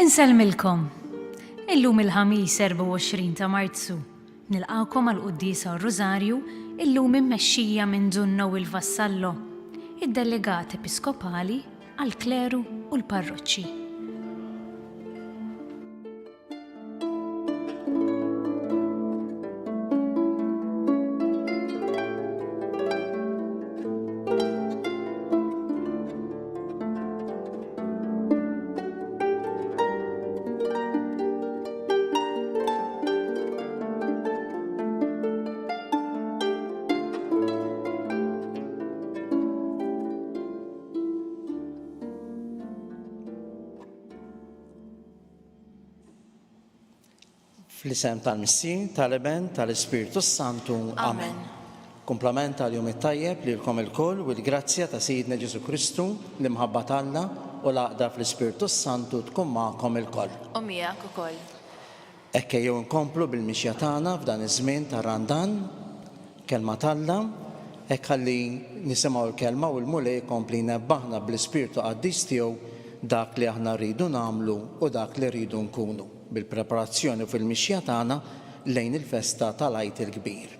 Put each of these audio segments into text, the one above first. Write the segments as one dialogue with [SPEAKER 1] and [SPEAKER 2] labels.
[SPEAKER 1] Insellmilkom. Illum il-ħamis 24 ta' Marzu nilqawkom għal qudiesa Rożarju illum immexxija minn Dunno u l-Vassallo, id-delegat episkopali għall kleru u l-parroċċi.
[SPEAKER 2] Fl-isem tal-Missi, tal-Eben, tal-Ispiritu Santu. Amen. Komplement tal-jum it-tajjeb li l-kom il-koll u l-grazzja ta' Sidna Ġesu Kristu li mħabba Alla u laqda fl-Ispiritu Santu tkun ma'kom il-koll.
[SPEAKER 3] U miegħek ukoll.
[SPEAKER 2] Ekke jew nkomplu bil-mixja tagħna f'dan iż-żmien ta' Randan, kelma Alla, hekk ħalli nisimgħu l-kelma u l-mulej kompli nebbaħna bl-Ispiritu Qaddis tiegħu dak li aħna rridu nagħmlu u dak li rridu nkunu bil-preparazzjoni fil-mixja tagħna lejn il-festa tal-Għid il-Kbir.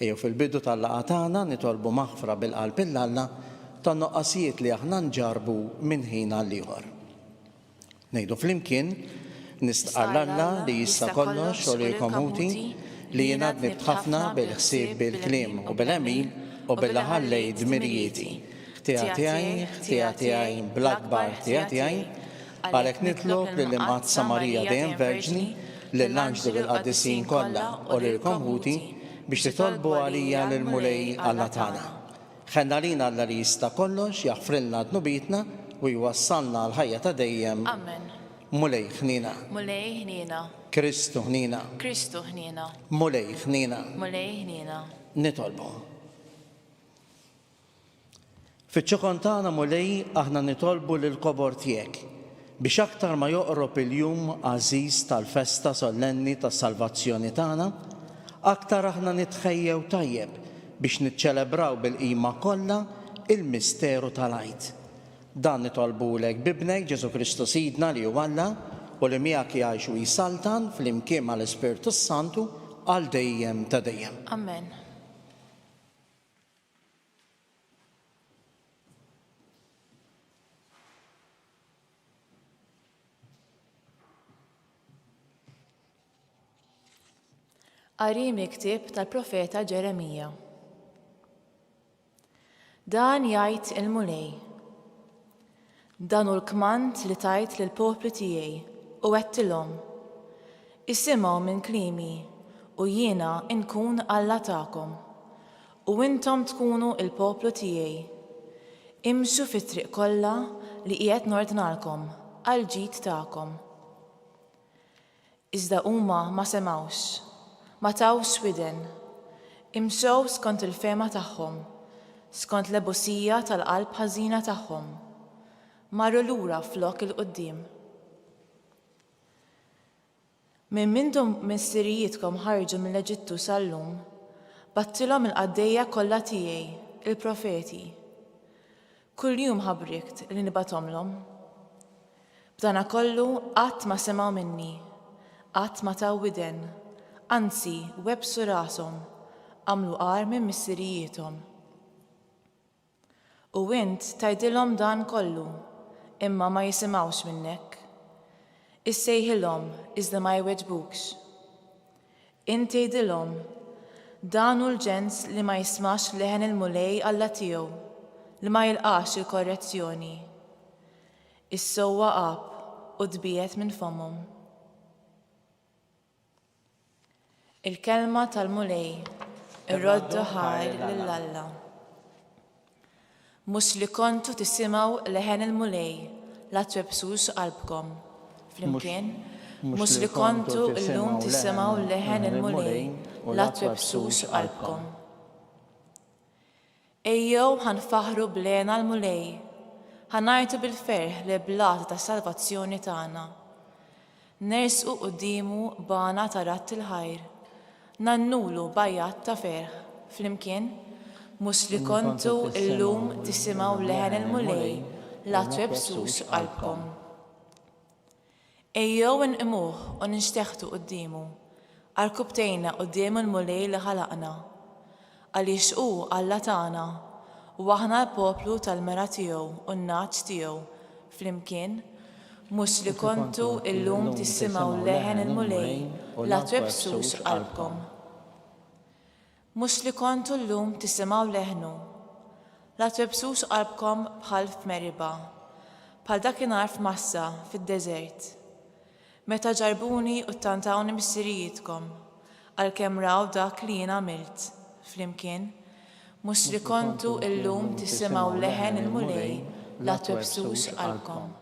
[SPEAKER 2] Ejjew fil-bidu tal-laqgħa tagħna nitolbu maħfra bil-qalb il-Alla tan-noqqasijiet li aħna nġarbu minn ħin għal ieħor. Ngħidu flimkien nistaqar Alla li jista' kollox u li jkomuti li jiena dnibt ħafna bil-ħsieb bil-kliem u bil-għemil u bil-ħallej dmirijieti. Ħtija tiegħi bl-akbar ħtija tiegħi għalhekk nitlob lill-Imqazza Marija dejjem Verġni, lill-Anġlu bil-Qaddisin kollha u lill-Komħuti biex titolbu għalija lill-Mulej Alla tagħna. Ħenna lina Alla li jista' kollox jaħfrilna dnubitna u jwassalna l-ħajja ta' dejjem.
[SPEAKER 3] Amen.
[SPEAKER 2] Mulej ħnina.
[SPEAKER 3] Mulej ħnina.
[SPEAKER 2] Kristu ħnina.
[SPEAKER 3] Kristu ħnina.
[SPEAKER 2] Mulej ħnina.
[SPEAKER 3] Mulej ħnina.
[SPEAKER 2] Nitolbu. Fiċ-ċokon tagħna mulej aħna nitolbu lill-kobor tiegħek biex aktar ma joqrob il-jum għażiż tal-festa solenni tas-salvazzjoni tagħna, aktar aħna nitħejjew tajjeb biex niċċelebraw bil-qima kollha il-misteru tal-Għid. Dan nitolbulek bibnek Ġesu Kristu Sidna li hu Alla u li miegħek jgħix u jisaltan fl-imkien mal-Ispiritu Santu għal dejjem ta' dejjem.
[SPEAKER 3] Amen. Qari miktub tal-profeta Ġeremija. Dan jgħid il-mulej. Dan hu l-kmand li tajt lill-poplu tiegħi u għedtilhom. Isimgħu minn klimi u jiena nkun Alla tagħkom u intom tkunu il-poplu tiegħi. Imxu fit-triq kollha li qiegħed nordnalkom għal ġid tagħkom. Iżda huma ma semgħux. Ma tawx widen, imxew skont il-fema tagħhom, skont l-ebosija tal-qalb ħażina tagħhom, marru lura flok il-qudiem. Minn mindhom missirijietkom ħarġu mill-Eġittu sal-lum, battilhom il-qaddejja kollha tiegħi, il-profeti. Kuljum ħabrikt li nibathomlhom. B'dana kollu qatt ma semgħu minni, qatt ma taw widen. Anzi, websu rashom, għamlu għar minn missirijiethom. U int tgħidilhom dan kollu, imma ma jisimgħux minnek. Issejħilhom iżda ma jweġbux. Int tgħidilhom dan hu l-ġens li ma jismax leħen il-mulej Alla tiegħu, li ma jilqax il-korrezzjoni. Issowwa qab u dbiet minn fomhom. Il-kelma tal-mulej, ir-roddu ħajr lill-Alla. Mhux li kontu tisimgħu leħen il-mulej, la twebsux qalbkom. Flimkien, mhux li kontu llum tisimgħu leħen il-mulej, la twebsux qalbkom. Ejjew ħanfaħru blena l-mulej, ħanajtu bil-ferħ li blat ta' salvazzjoni tagħna. Nersqu qudiemu bana ta' ratt il-ħajr. Nannulu bajjat ta' ferħ, flimkien, mhux li kontu llum tisimgħu leħen il-mulej, la twebsux qalbkom. Ejjew inqimuh u ninxteħtu quddiemu, għall-kubtejna quddiem il-mulej li ħalaqna, għaliex hu Alla tagħna u aħna l-poplu tal-mera tiegħu u n-naġġ tiegħu flimkien mhux li kontu illum tissimgħu leħen il-mulej la twebsux qalbkom. Mhux li kontu llum tissimgħu leħnu, la twebsux qalbkom bħal f'Meriba, bħal dakinhar f'Massa fid-deżert. Meta ġarbuni u ttantawni mis-sirijietkom, għalkemm raw dak li jien għamilt flimkien, mhux li kontu illum tissimgħu leħen il-mulej la twebsux qalbkom.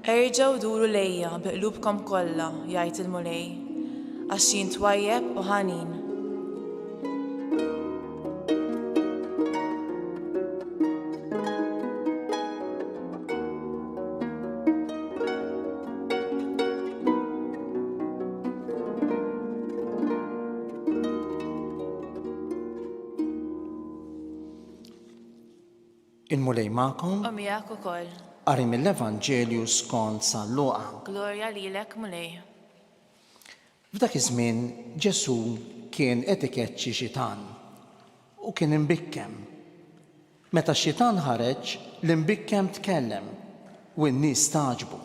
[SPEAKER 3] Erġgħu duru lejja biqlubkom kollha, jgħid il-mulej, għax jien twajjeb u ħanin.
[SPEAKER 2] Il-mulej ma'kom
[SPEAKER 3] U miegħek ukoll.
[SPEAKER 2] qari mill-Evanġelju skont San Luqa.
[SPEAKER 3] Glorja lilek mulej.
[SPEAKER 2] F'dak iż-żmien Ġesu kien qed ikeċċi xitan u kien imbikkem. Meta x-xitan ħareġ, l-imbikkem tkellem u n-nies staġbu.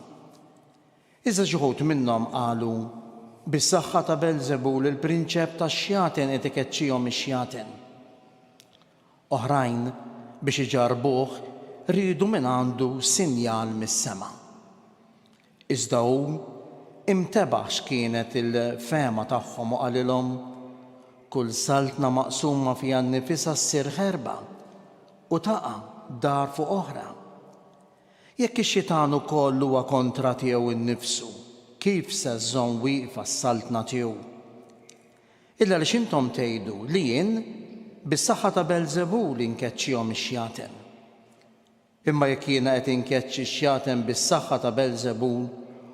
[SPEAKER 2] Iżda xi wħud minnhom qalu bis-saħħa ta' Belżebul il-prinċep tax-xjaten qed ikeċċihom ix-xjaten. Oħrajn biex iġarbuh rridu minn għandu sinjal mis-sema. Iżda hu imtebaħ x'kienet il-fema tagħhom u qalilhom kull saltna maqsuma fiha nnifisha ssir ħerba u taqa' dar fuq oħra. Jekk ix-xitan ukoll huwa kontra tiegħu innifsu, kif se żżomm wieqfa s-saltna tiegħu? Illa li x'intom tgħidu li jien bis-saħħa ta' Belżebul inkeċċihom ix-xjaten. Imma jekk jiena qed inkeċċi x-xjaten bis-saħħa ta' Belżebul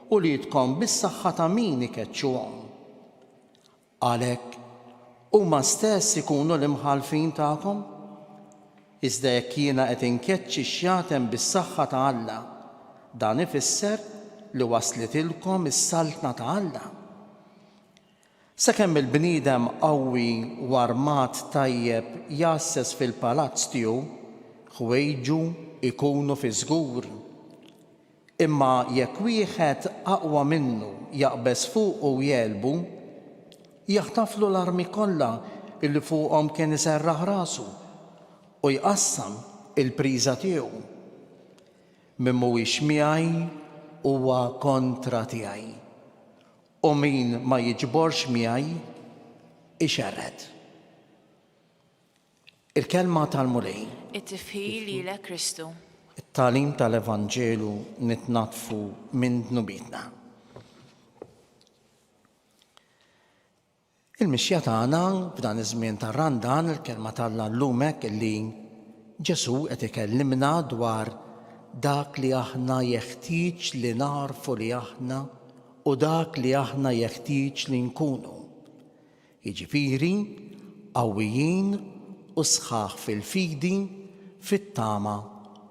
[SPEAKER 2] u lidkom bis-saħħa ta' min ikeċċuhom. Għalhekk huma stess ikunu l-imħalfin tagħkom? Iżda jekk jiena qed inkeċċi x-xjaten bis-saħħa ta' Alla, dan ifisser li waslitilkom is-saltna ta' Alla. Sakemm il-bniedem qawwi u armat tajjeb jassess fil-palazz tiegħu, ħwejġu ikunu fi żgur. Imma jekk wieħed aqwa minnu jaqbeż fuq u jelbu, jaħtaflu l-armi kollha illi fuqhom kien iserraħ rasu u jqassam il-priża tiegħu. Min mhuwiex miegħi huwa kontra tiegħi u min ma jiġborx miegħi ixerred. Il-kelma tal-mulej.
[SPEAKER 3] It-tifħil lilek Kristu.
[SPEAKER 2] it-tagħlim tal-Evanġelu nitnatfu minn dnubitna. Il-mixja tagħna f'dan iż-żmien tar-Randan il-kelma tagħna llum hekk illi Ġesu qed ikellimna dwar dak li aħna jeħtieġ li narfu li aħna u dak li aħna jeħtieġ li nkunu. Jiġifieri qawwijin u sħaħ fil-fidi, fit-tama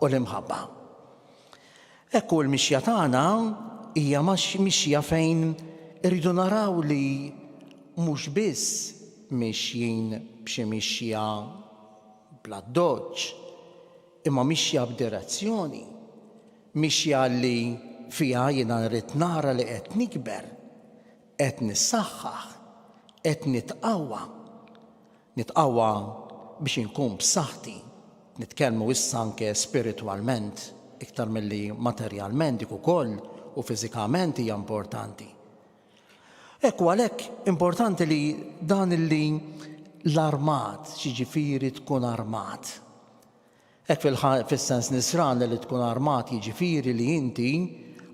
[SPEAKER 2] u l-imħabba. Ekku l-mixja tagħna hija mixja fejn irridu naraw li mhux biss mixjin b'xi mixja bla doġġ, imma mixja b'direzzjoni, mixja li fiha jiena rrid nara li qed nikber, qed nissaħħaħ, qed nitqawwa biex inkun b'saħħti, nitkellmu issa anke spiritwalment iktar milli materjalment dik ukoll u fiżikament hija importanti. Ekku għalhekk importanti li dan illi l-armat, jiġifieri tkun armat. Hekk fis-sens nisran li tkun armat jiġifieri li inti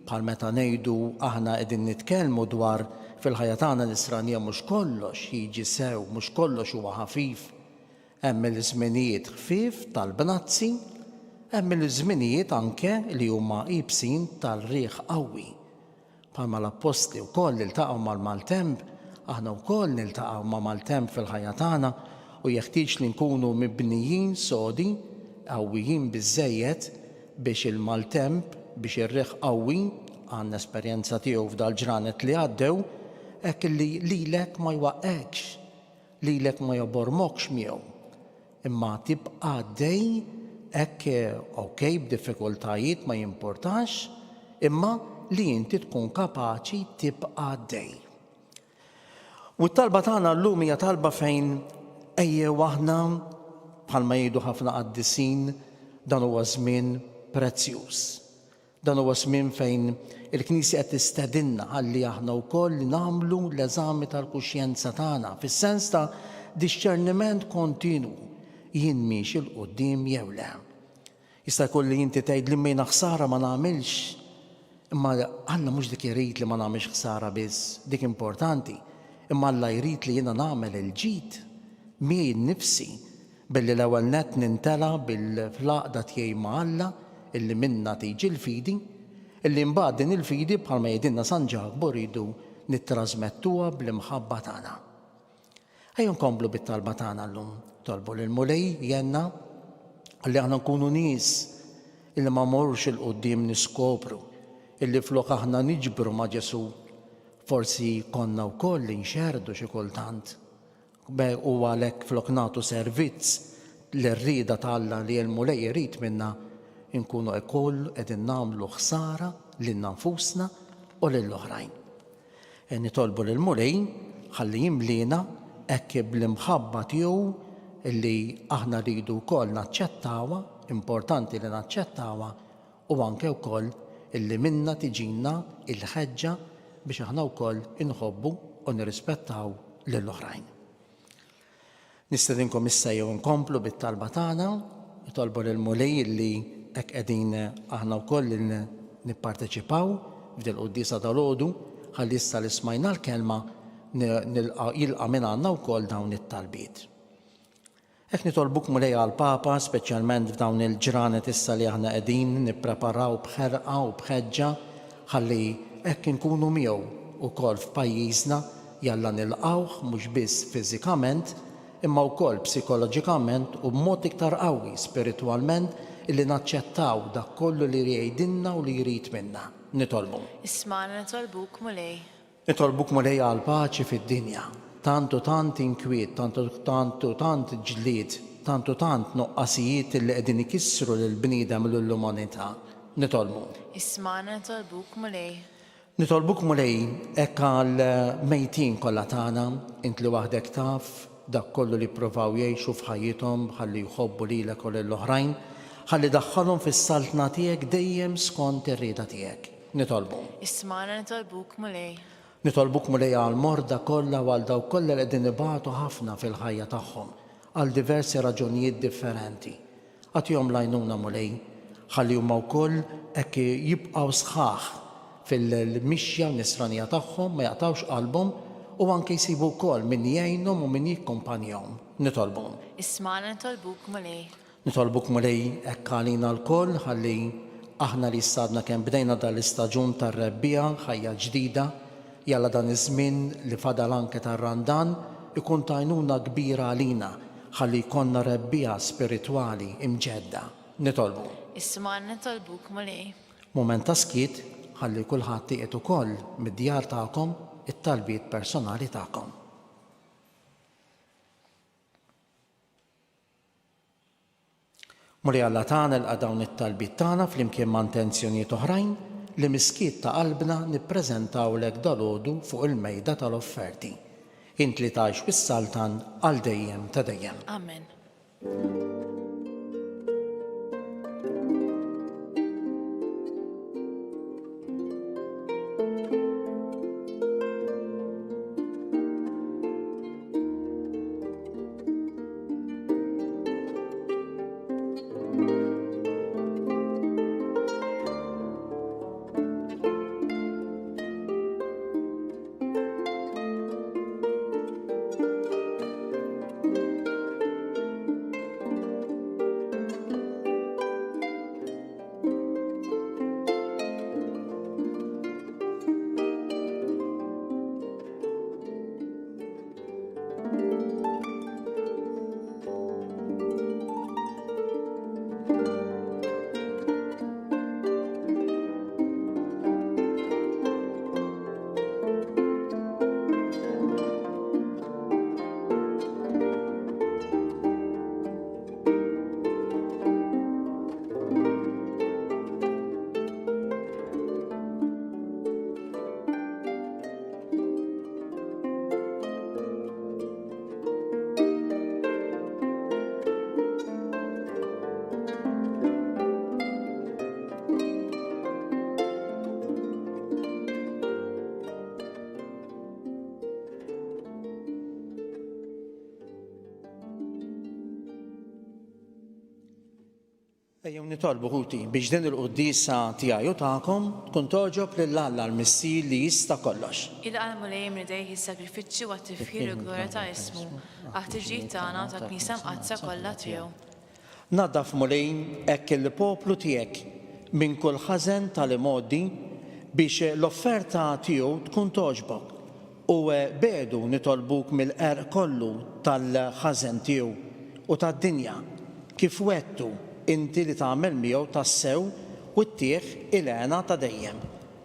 [SPEAKER 2] bħal meta ngħidu aħna qegħdin nitkellmu dwar fil-ħajja tagħna nisranija mhux kollox jiġi sew, mhux kollox huwa ħafif. Hemm il-żminijiet ħfief tal-bnazzi, hemm il-żminijiet anke li huma qibsin tal-riħ qawwi. Bħalma l-apposti wkoll iltaqgħu mal-maltemp, aħna wkoll niltaqgħu ma' maltemp fil-ħajja tagħna u jeħtieġ li nkunu mibnijin sodi qawwijin biżżejjed biex il-maltemp biex ir-riħ qawwi għandna esperjenza tiegħu f'dal-ġranet li għaddew hekk li lilek ma jwaqqekx, lilek ma jobormokx miegħu. Imma tibqa' għaddej hekk okej b'diffikultajiet ma jimpurtax, imma li inti tkun kapaċi tibqa' għaddej. U t-talba tagħna llum hija talba fejn ejjew aħna bħalma jgħidu ħafna qaddisin dan huwa żmien prezzjuż. Dan huwa żmien fejn il-Knisja qed tistedinna ħalli aħna wkoll nagħmlu l-eżami tal-kuxjenza tagħna fis-sens ta' disċerniment kontinwu jien miex il-qudiem jew le. Jista' jkun li inti tgħid li mmejna ħsara ma nagħmilx, imma Alla mhux dik irid li ma nagħmilx ħsara biss, dik importanti, imma Alla jrid li jiena nagħmel il-ġid miegħi nnifsi billi l-ewwel nett nintela bil-flaqda tiegħi ma' Alla illi minna tiġi l-fidi, illi mbagħad din il-fidi bħalma jgħidilna San Ġakob rridu nittrażmettuha bl-imħabba tagħna. Ejja nkomplu bit-talba tagħna llum. Tolbu lil Mulej jenna li aħna nkunu nies illi ma morrux il-qudiem niskopru, illi flok aħna niġbru ma' Ġesu forsi konna wkoll li nxerdu xi kultant. U għalhekk flok nagħtu servizz l-rrieda ta' Alla li l-Mulej irid minna nkunu ukoll qegħdin nagħmlu ħsara lil nfusna u lill-oħrajn. Nitolbu lil Mulej ħalli jimlina hekk bl-imħabba tiegħu illi aħna rridu wkoll naċċettawha, importanti li naċċettawha u anke wkoll illi minna tiġina il-ħeġġa biex aħna wkoll inħobbu u nirrispettaw lill-oħrajn. Nistedinkom issa jew nkomplu bit-talba tagħna, nitolbu lil Mulej illi hekk qegħdin aħna wkoll nipparteċipaw f'dil qudiesa tal-għodu ħalli issa li smajna l-kelma jilqa' minn għandna wkoll dawn it-talbiet. Hekk nitolbuk Mulej għall-Papa, speċjalment f'dawn il-ġranet issa li aħna qegħdin nippreparaw b'ħerqa u b'ħeġġa ħalli hekk inkunu miegħu wkoll f'pajjiżna jalla nilqawh mhux biss fiżikament imma wkoll psikoloġikament u b'mod iktar qawwi spiritwalment illi naċċettaw dak kollu li jgħidilna u li jrid minna. Nitolbu.
[SPEAKER 3] Isma'na nitolbuk Mulej.
[SPEAKER 2] Nitolbuk Mulej għal paċi fid-dinja. Tantu tant inkwiet, tantu tant ġlied, tantu tant noqqasijiet li qegħdin ikissru lill-bniedem u lill-umanità. Nitolbu.
[SPEAKER 3] Isma'na nitolbuk Mulej.
[SPEAKER 2] Nitolbuk Mulej hekk għall-mejtin kollha tagħna, int li waħdek taf dak kollu li ppruvaw jgħixu f'ħajjithom ħalli jħobbu lilek u lill-oħrajn, ħalli daħħalhom fis-saltna tiegħek dejjem skont ir-rieda tiegħek. Nitolbu.
[SPEAKER 3] Isma'na nitolbuk Mulej.
[SPEAKER 2] Nitolbuk Mulej għall-morda kollha u għal dawk kollha li qegħdin ibagħtu ħafna fil-ħajja tagħhom għal diversi raġunijiet differenti. Għatihom l-għajnuna Mulej, ħalli huma wkoll hekk jibqgħu sħaħ fil-mixja nisranija tagħhom ma jaqtawx qalbhom u anke jsibu wkoll min jgħinhom u min jikkumpanjahom. Nitolbu.
[SPEAKER 3] Isma'na nitolbuk Mulej.
[SPEAKER 2] Nitolbuk Mulej hekk għalina lkoll ħalli aħna li stadna kemm bdejna dal-istaġun tar-rebbija ħajja ġdida jalla dan iż-żmien li fadal anke tar-Randan ikun ta' għajnuna kbira għalina ħalli jkollna rebbija spiritwali imġedda. Nitolbu.
[SPEAKER 3] Isma'na nitolbuk Mulej.
[SPEAKER 2] Mument ta' skiet ħalli kulħadd iqiet ukoll mid-djar tagħkom it-talbiet personali tagħkom. Mulej Alla tagħna ilqa' dawn it-talbiet tagħna flimkien ma' intenzjonijiet oħrajn li miskiet ta' qalbna nippreżentawlek dalgħodu fuq il-mejda tal-offerti. Int li tgħix fis-Saltan għal dejjem ta' dejjem.
[SPEAKER 3] Amen.
[SPEAKER 2] Ejjew nitolbu ħuti biex din il-quddisa tiegħi u tagħkom tkun toġob lill-Alla l-Missier li jista' kollox.
[SPEAKER 3] Il-qalmu mulej mridejh is-sagrifiċċju u għat-tifkir u glorja ta' ismu, aħtiġijiet tagħna ta' Knisja mqazza kollha tiegħu.
[SPEAKER 2] Naddaf mulejn hekk il-poplu tiegħek minn kull ħażen tal-imoddi biex l-offerta tiegħu tkun toġbok u bedu nitolbuk mill-qerq kollu tal-ħażen tiegħu u tad-dinja kif wettu inti li tagħmel miegħu tassew u ttieħ il-għena ta' dejjem.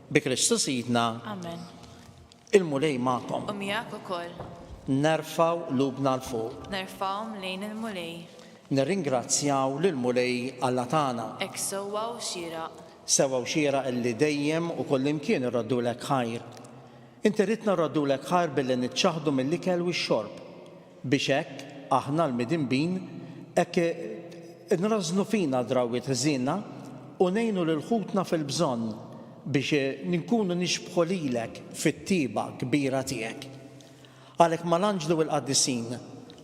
[SPEAKER 2] Bi Kristus Sidna.
[SPEAKER 3] Amen.
[SPEAKER 2] Il-mulej magħkom.
[SPEAKER 3] U miegħek ukoll.
[SPEAKER 2] Nerfaw lubna l-fuq.
[SPEAKER 3] Nerfawhom lejn il-mulej.
[SPEAKER 2] Nirringrazzjaw lill-mulej Alla tagħna.
[SPEAKER 3] Hekk sewwa u xieraq.
[SPEAKER 2] Sewa xira illi dejjem u kullimkien irraddulek ħajr. Inti ridna rraddulek ħajr billi niċċaħdu mill-ikel u x-xorb biex hekk aħna l-midinbin hekk nrażnu fina drawiet ħżienna u ngħinu lil ħutna fil-bżonn biex ninkunu nixbħu lilek fit-tiba kbira tiegħek. Għalhekk mal-anġlu l-qaddisin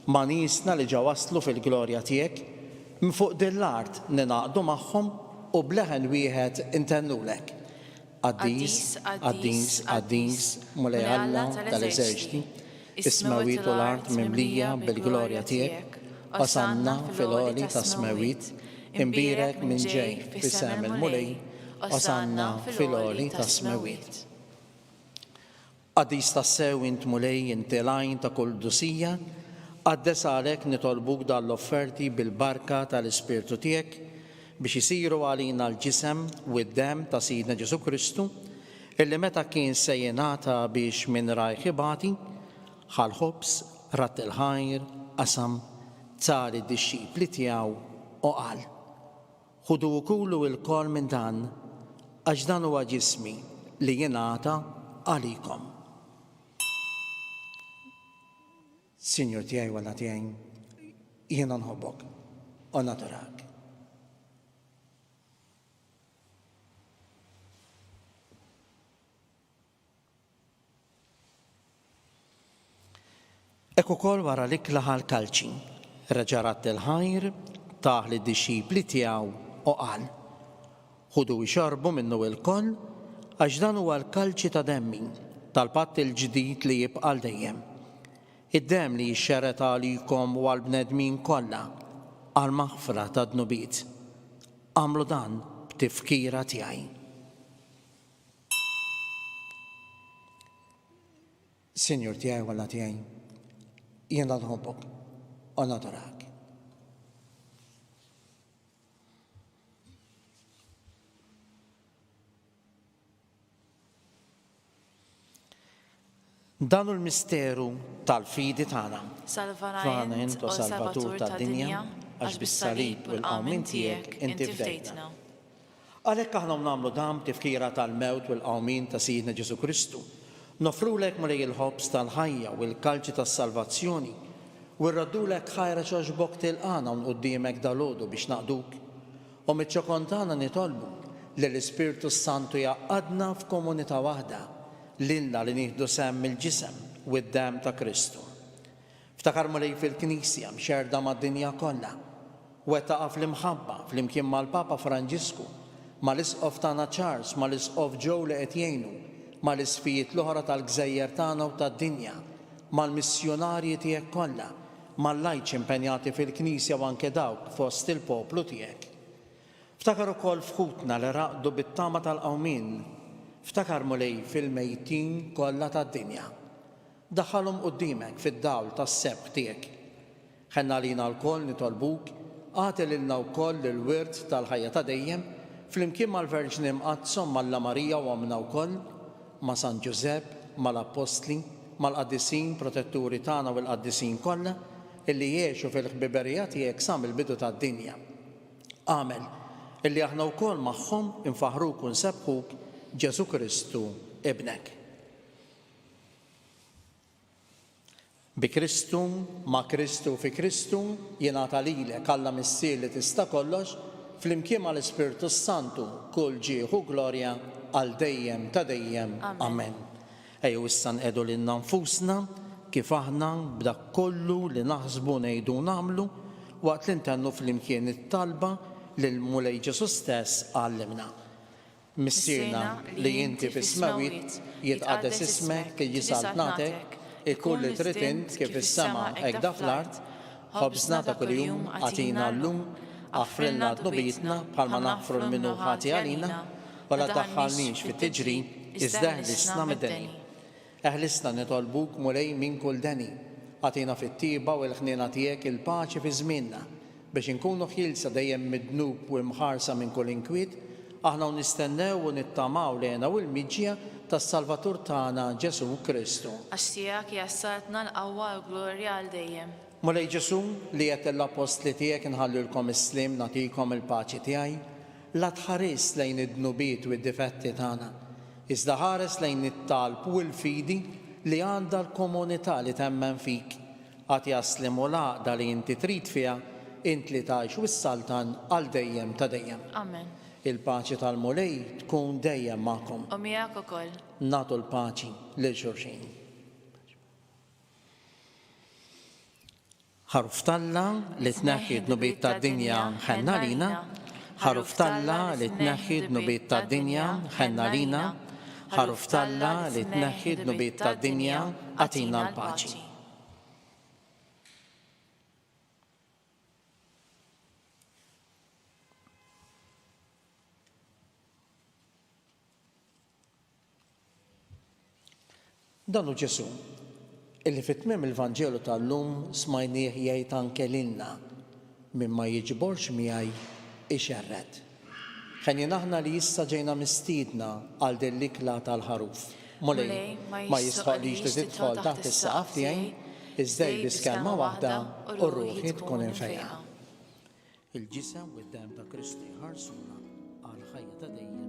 [SPEAKER 2] ma' niesna li ġew waslu fil-glorja tiegħek minn fuq din l-art ninaqdu magħhom u bleħen wieħed intennulek. Qaddis, qaddis, qaddis, mulej Alla tal-eżerċiti, is-smewit u l-art mimlija bil-glorja tiegħek, osanna fil-għoli ta' smewit, imbirek minn ġej fis-sem il-mulej, osanna fil-għoli ta' smewit. Qaddis tassew int mulej inti lajn ta' kull dusija, għaddes għalek nitolbuk dal-offerti bil-barka tal-Ispirtu tiegħek biex isiru għalina l-ġisem u d-dem ta' Sidna Ġesu Kristu, illi meta kien se jingħata biex minn rajħ ibati, ħal-ħobs, ratt il-ħajr, qasam, tsar id-dixxipli tiegħu u qal: ħudu kullu l-kol minn dan, għax dan huwa ġismi li jingħata għalikom. Sinjur tiegħi walla tiegħi, jiena nħobbok u nadurak. Ek ukoll wara l-ikla ħal-kalċi, reġarat il-ħajr, taħ li d-dixxipli tiegħu u qal: ħudu ixorbu minnu l-koll, għax dan huwa l-kalċi ta' demmi tal-patt il-ġdid li jibqa' dejjem. Id-dem li jixxeret għalikom u għal-bnedmin kollha għal-maħfra ta' dnubiet. Għamlu dan b'tifkira tiegħi. Sinjur tiegħi walla tiegħi, jiena nħobbok u nadurak. Dan il-misteru tal-fidi tagħna.
[SPEAKER 3] Salvanajn u salvatur tad-dinja, għax bis-salib u l-qawmin tiegħek inti fdejtna.
[SPEAKER 2] Għalhekk aħna nagħmlu dan tifkira tal-mewt u l-qawmin ta' Sidna Ġesu Kristu. Nofrulek mulej il-ħobs tal-ħajja u l-kalċi tas-salvazzjoni u rraddulek ħajra ċoġbok tilqana u nquddimek dalodu biex naqduk. U mit-ċokontana nitolbu li l-Ispirtu Santu jaqadna f'komunità waħda lilna li nieħdu semm il-ġisem u d-dem ta' Kristu. Ftakar mulej fil-Knisja mxerda mad-dinja kollha u qed taqa' fl-imħabba flimkien mal-Papa Franġisku, mal-Isqof tagħna Charles, mal-Isqof Joe li qed jgħinu, mal-isfijiet l-oħra tal-Gżejjer tagħna u tad-dinja, mal-missjonarji tiegħek kollha, mal-lajċ impenjati fil-Knisja u anke dawk fost il-poplu tiegħek. Ftakar ukoll fħutna li raqdu bit-tama tal-qawmin, ftakar mulej fil-mejtin kollha tad-dinja. Daħħalhom quddiemek fid-dawl tas-sebħ tiegħek. Ħenna lina l-koll nitolbuk, għati lilna wkoll il-wirt tal-ħajja ta' dejjem, flimkien mal-Verġni Mqazzom Malla Marija u għamna wkoll, ma' San Ġusepp, mal-Apostli, mal-qaddisin protetturi tagħna u l-qaddisin kollha illi jgħixu fil-ħbiberija tiegħek sa mill-bidu tad-dinja. Għamel illi aħna wkoll magħhom infaħruk u nsebħuk Ġesu Kristu ibnek. Bi Kristu, ma' Kristu fi Kristu, jingħata lilek Alla Missier li tista' kollox, flimkien mal-Ispirtu Santu kull ġieħ u glorja għal dejjem ta' dejjem. Amen. Ejju issa nqedu lilna nfusna kif aħna b'dak kollu li naħsbu ngħidu nagħmlu waqt li ntennu flimkien it-talba li l-mulej Ġesu stess għallimna. Missirna li inti fis-smawiet jitqaddes ismek tiġi saltnatek, ikun li trid int kif is-sema hekk da fl-art, ħobżna ta' kuljum għatina llum, għaffrilna dnubitna bħalma naħfru l-minu ħati għalina, u la daħħalniex fit-tiġri, iżda eħlisna mid-deni. Eħlisna nitolbuk mulej minn kull deni, għatina fit-tiba u l-ħnina tiegħek il-paċi fi żmienna, biex inkunu ħilsa dejjem mid-dnub u mħarsa minn kull inkwiet, aħna nistennew u nittamaw lejna u l-miġja tas-Salvatur tagħna Ġesu Kristu.
[SPEAKER 3] Għax tiegħek jassatna l-qawwa u glorja għal dejjem.
[SPEAKER 2] Mulej Ġesu li qed l-apostli tiegħek inħallulkom is-slim nagħtikom il-paċi tiegħi, la tħares lejn id-dnubiet u d-difetti tagħna, iżda ħares lejn it-talb u l-fidi li għandha l-komunità li temmen fik. Għad jaslim u l-għaqda li inti trid fiha, int li tgħix u s-saltan għal dejjem ta' dejjem.
[SPEAKER 3] Amen.
[SPEAKER 2] Il-paċi tal-mulej tkun dejjem magħkom.
[SPEAKER 3] U miegħek ukoll.
[SPEAKER 2] Nagħtu l-paċi lil xulxin. Ħaruf talla li tneħħi d-nubiet tad-dinja ħenna lina, ħaruf talla li tneħħi d-nubiet tad-dinja ħenna lina, ħaruf talla li tneħħi d-nubiet tad-dinja għatina l-paċi. Danu Ġesu, illi fit-tmiem il-Vanġelu tal-lum smajnieh jgħid anke lilna minn ma jiġborx miegħi ixerred. Ħenjin aħna li issa ġejna mistiedna għal din l-ikla tal-ħaruf. Mulej ma jisħoqlix li tidħol taħt is-saqaf tiegħi, iżda jbis kelma waħda u ruħi tkun infejja. Il-ġisem u d-dem ta' Kristi ħarsuna għal ħajja ta' dejjem.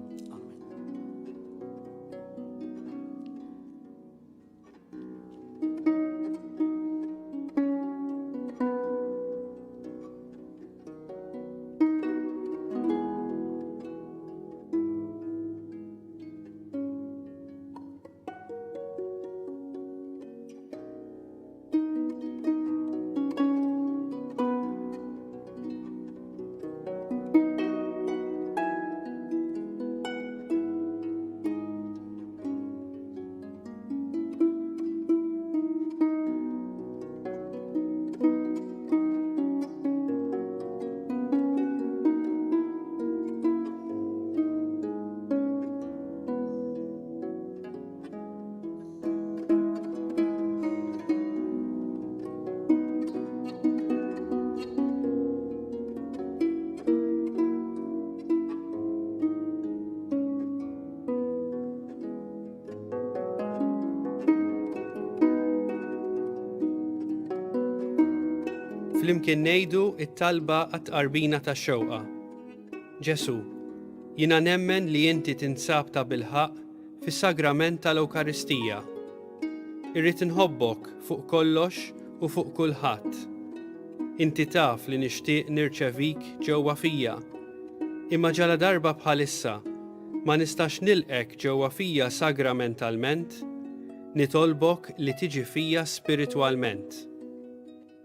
[SPEAKER 4] Flimkien ngħidu it-talba għat-qarbina tax-xewqa. Ġesu, jiena nemmen li inti tinsab ta' bilħaq fis-sagrament tal-Ewkaristija. Irrid inħobbok fuq kollox u fuq kulħadd. Inti taf li nixtieq nirċevik ġewwa fija, imma ġala darba bħalissa ma nistax nilqek ġewwa fija sagramentalment, nitolbok li tiġi fija spiritwalment.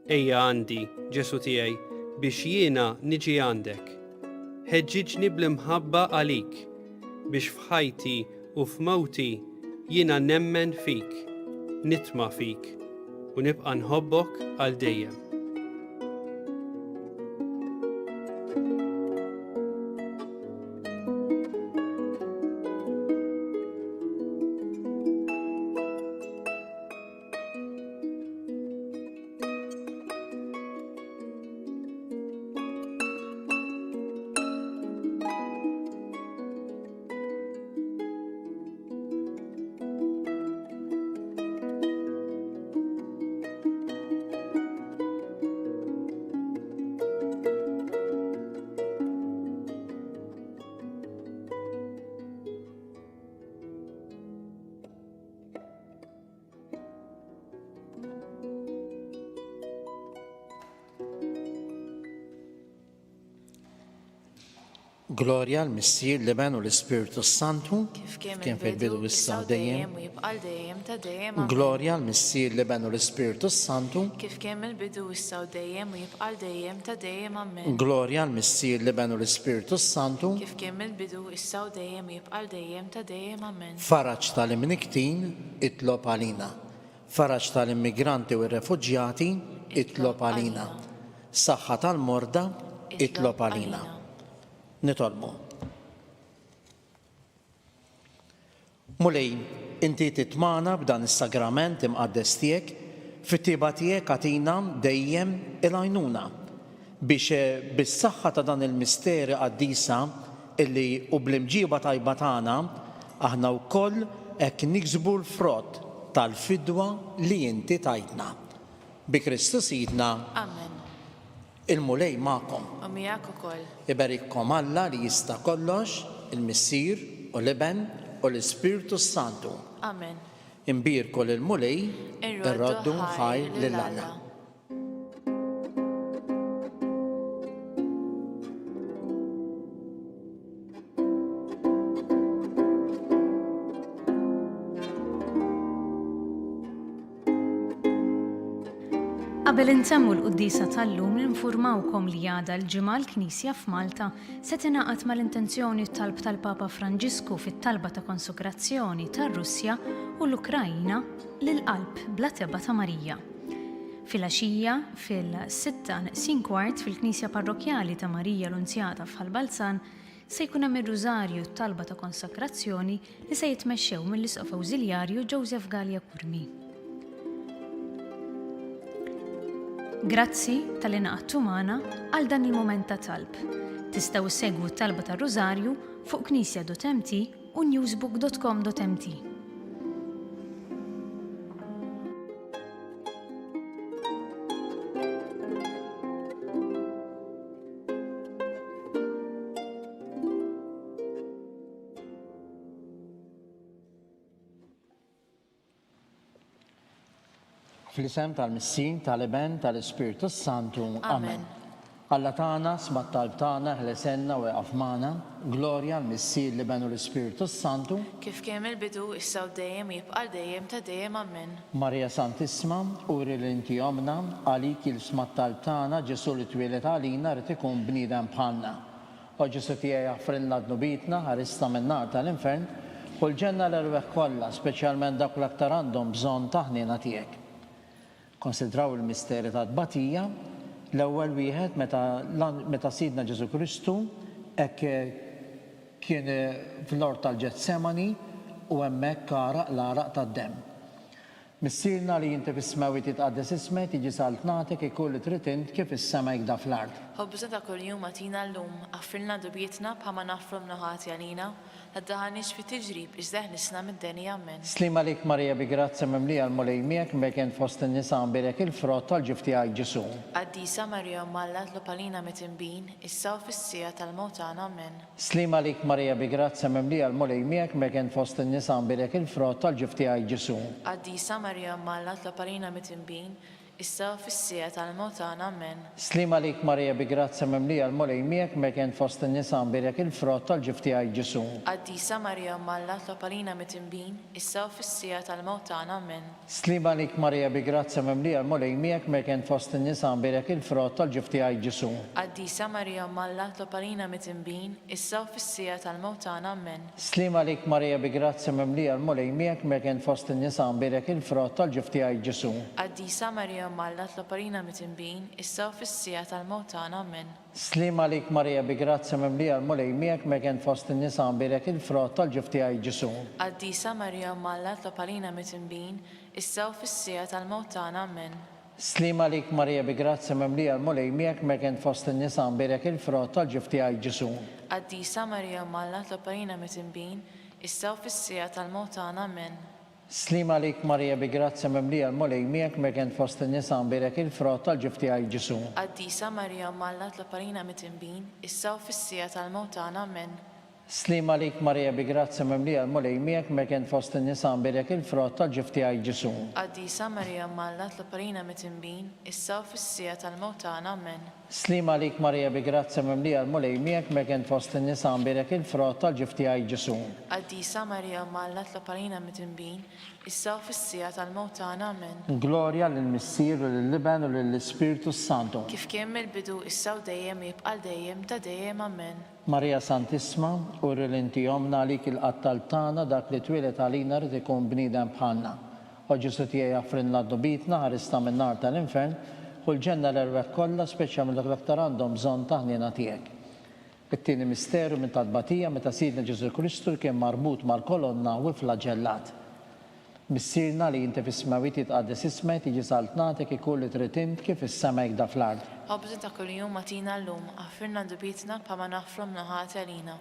[SPEAKER 4] Ejja għandi, Ġesu tiegħi, biex jiena niġi għandek. Ħeġġiġni bl-imħabba għalik, biex f'ħajti u f'mawti jiena nemmen fik, nitma' fik, u nibqa' nħobbok għal dejjem.
[SPEAKER 2] Glorja l-Missier li benu l-Ispiritu Santu,
[SPEAKER 3] kif kien
[SPEAKER 2] kien fil-bidu issa u dejjem.
[SPEAKER 3] u jibqa' dejjem ta' dejjem. Amen.
[SPEAKER 2] Glorja l-Missier li benu l-Ispiritu Santu,
[SPEAKER 3] Kif kien mill-bidu issa u dejjem u jibqa' dejjem ta' dejjem. Amen.
[SPEAKER 2] Glorja l-Missier li benu l-Ispiritu Santu,
[SPEAKER 3] Kif kien mill-bidu issa u dejjem u jibqa' dejjem ta' dejjem. Amen.
[SPEAKER 2] Faraġ tal-imniktin itlob għalina. Faraġ tal-immigranti u r-refuġjati itlob għalina. Saħħa tal-morda itlob għalina. Nitolbu. Mulej, inti titmana b'dan is-sagrament imqaddes tiegħek, fit-tieba tiegħek għatina dejjem il-għajnuna biex bis-saħħa ta' dan il-misteri qaddisa illi u bl-imġiba tajba tagħna aħna wkoll hekk niksbu l-frott tal-fidwa li inti tajtna. Bi Kristus jidna
[SPEAKER 3] Amen.
[SPEAKER 2] il-mulej ma'kom.
[SPEAKER 3] U miegħek ukoll.
[SPEAKER 2] Iberikkom Alla li jista' kollox, il-Missier u l-Iben u l-Ispiritu Santu.
[SPEAKER 3] Amen.
[SPEAKER 2] Imbirku l-mulej irroddu ħajr lill-Alla.
[SPEAKER 1] Qabel intemmu l-Quddisa tal-lum ninfurmawkom li għada l-ġimgħa l-Knisja f'Malta se tingħaqad mal-intenzjoni talb tal-Papa Franġisku fit-talba ta' konsekrazzjoni tar-Russja u l-Ukrajna lil-qalb bla teba ta' Marija. Fil-għaxija fil-6:15 fil-Knisja Parrokjali ta' Marija l-Unzjata f'Ħalbalzan se jkun hemm ir-Rużarju talba ta' konsekrazzjoni li se jitmexxew mill-Isqof Awżiljarju Joseph Gallia Kurmi. Grazzi tal-inaqattu magħna għal dan il-moment ta' talb. Tistgħu segwu t-talba tar Rużarju fuq knisja.mt u newsbook.com.mt.
[SPEAKER 2] Fl-isem tal-Missin, tal-Iben, tal-Ispiritu Santu. Amen. Alla tagħna smat talb tagħna ħlesenna u eqaf magħna, glorja l-Missier li benu l-Ispiritu Santu.
[SPEAKER 3] Kif kien mill-bidu issa u dejjem jibqa' dejjem ta' dejjem. Amen.
[SPEAKER 2] Marija Santissima, uri l-inti omna, għalik il-smat talb tagħna Ġesu li twilet għalina rrid ikun bniedem bħalna. U Ġesu tiegħi jaffrilna d-nubitna ħarista min-nar tal-infern u l-ġenna l-erweħ kollha, speċjalment dak l-aktar għandhom bżonn ta' ħniena tiegħek. Konsidraw il-misteri ta' tbatija, l-ewwel wieħed meta Sidna Ġesu Kristu hekk kien fl-ort tal-Ġetsemani u hemmhekk araq l-araq tad-demm. Missierna li inti fis-smawi titqaddes ismek tiġi saltnatek ikun li trid int kif is-sema jgda fl-ard.
[SPEAKER 3] Ħobża ta' kuljum għatina llum, għaffrilna dubjietna bħalma nafrom naħati għalina, għaddaħanix fi tiġrib iżdeħ nisna mid-deni. Amen.
[SPEAKER 2] Slim għalik Marija bi grazza mimlija l-mulej miegħek mbekk fost in-nisa nbirek il-frott tal-ġif tiegħek Ġesu.
[SPEAKER 3] Qaddisa Marija Malla tlopalina mit-imbin, issa u fis-sija tal-mewt tagħna. Amen.
[SPEAKER 2] Slim għalik Marija bi grazza mimlija l-mulej miegħek mbekk fost in-nisa nbirek il-frott tal-ġif tiegħek Ġesu.
[SPEAKER 3] Qaddisa Marija Malla tlopalina mit-imbin, issa u fis-sija tal-mewt tagħna. Amen.
[SPEAKER 2] Slim għalik Marija bi grazza mimlija l-mulej miegħek mbekk fost in-nisa nbirek il-frott tal-ġif tiegħek Ġesu.
[SPEAKER 3] Qaddisa Marija Malla tlopalina mit-imbin, issa u fis-sija tal-mewt tagħna. Amen.
[SPEAKER 2] Slim għalik Marija bi grazza mimlija l-mulej miegħek mbekk fost in-nisa nbirek il-frott tal-ġif tiegħek Ġesu.
[SPEAKER 3] Qaddisa Marija Malla tlopalina mit-imbin, issa u fis-sija tal-mewt tagħna. Amen.
[SPEAKER 2] Slim għalik Marija bi grazza mimlija l-mulej miegħek mbekk fost in-nisa nbirek il-frott tal-ġif tiegħek Ġesu.
[SPEAKER 3] Qaddisa Marija Malla tlopalina mit-imbin, issa u fis-sija tal-mewt tagħna. Amen.
[SPEAKER 2] Slim għalik Marija bi grazza mimlija l-mulej miegħek mbekk fost in-nisa nbirek il-frott tal-ġif tiegħek Ġesu.
[SPEAKER 3] Qaddisa Marija Malla tlopalina mit-imbin, issa u fis-sija tal-mewt tagħna. Amen.
[SPEAKER 2] Slim għalik Marija bi grazza mimlija l-mulej miegħek mbekk fost in-nisa nbirek il-frott tal-ġif tiegħek Ġesu.
[SPEAKER 3] Qaddisa Marija Malla tlopalina mit-imbin, issa u fis-sija tal-mewt tagħna. Amen.
[SPEAKER 2] Slim għalik Marija bi grazza mimlija l-mulej miegħek mbekk fost in-nisa nbirek il-frott tal-ġif tiegħek Ġesu.
[SPEAKER 3] Qaddisa Marija Malla tlopalina mit-imbin, issa u fis-sija tal-mewt tagħna. Amen.
[SPEAKER 2] Slima lik Marija bi grazzi mimlija l-mulej miegħek mekent fost in-nisa nbirek il-frott tal-ġif tiegħi Ġesu.
[SPEAKER 3] Qaddisa Marija Malla tloparina mit-tinbin, issa u fis-sija tal-mewt tagħna. Amen.
[SPEAKER 2] Slima lik Marija bi grazzi mimlija l-mulej miegħek mekent fost in-nisa nbirek il-frott tal-ġif tiegħi Ġesu.
[SPEAKER 3] Qaddisa Marija Malla tloparina mit-tinbin, issa u fis-sija tal-mewt tagħna. Amen.
[SPEAKER 2] Glorja lill-Missier u lill-Liben u lill-Ispiritu Santu.
[SPEAKER 3] Kif kien mill-bidu issa u dejjem jibqa' dejjem ta' dejjem. Amen.
[SPEAKER 2] Marija Santisma, u rilinti jomna lik il-qattal tana dak li twilet għalina rrid ikun bniedem bħalna. U Ġesu tiegħi jaffrin la dubitna ħarista minn nar tal-infern u l-ġenna l-erwek kollha speċja mill aktar għandhom bżonn ta' ħniena tiegħek. It-tieni misteru minn tal-batija meta Sidna Ġesu Kristu kien marbut mal-kolonna u flaġellat. Missirna li inti fis-smawit jitqaddis ismek tiġi saltnatek ikun li trid int kif is-sema jgħidha fl-ard.
[SPEAKER 3] Ħobżi ta' kuljum matina llum, għaffirna dubitna bħalma naħfrom naħati għalina.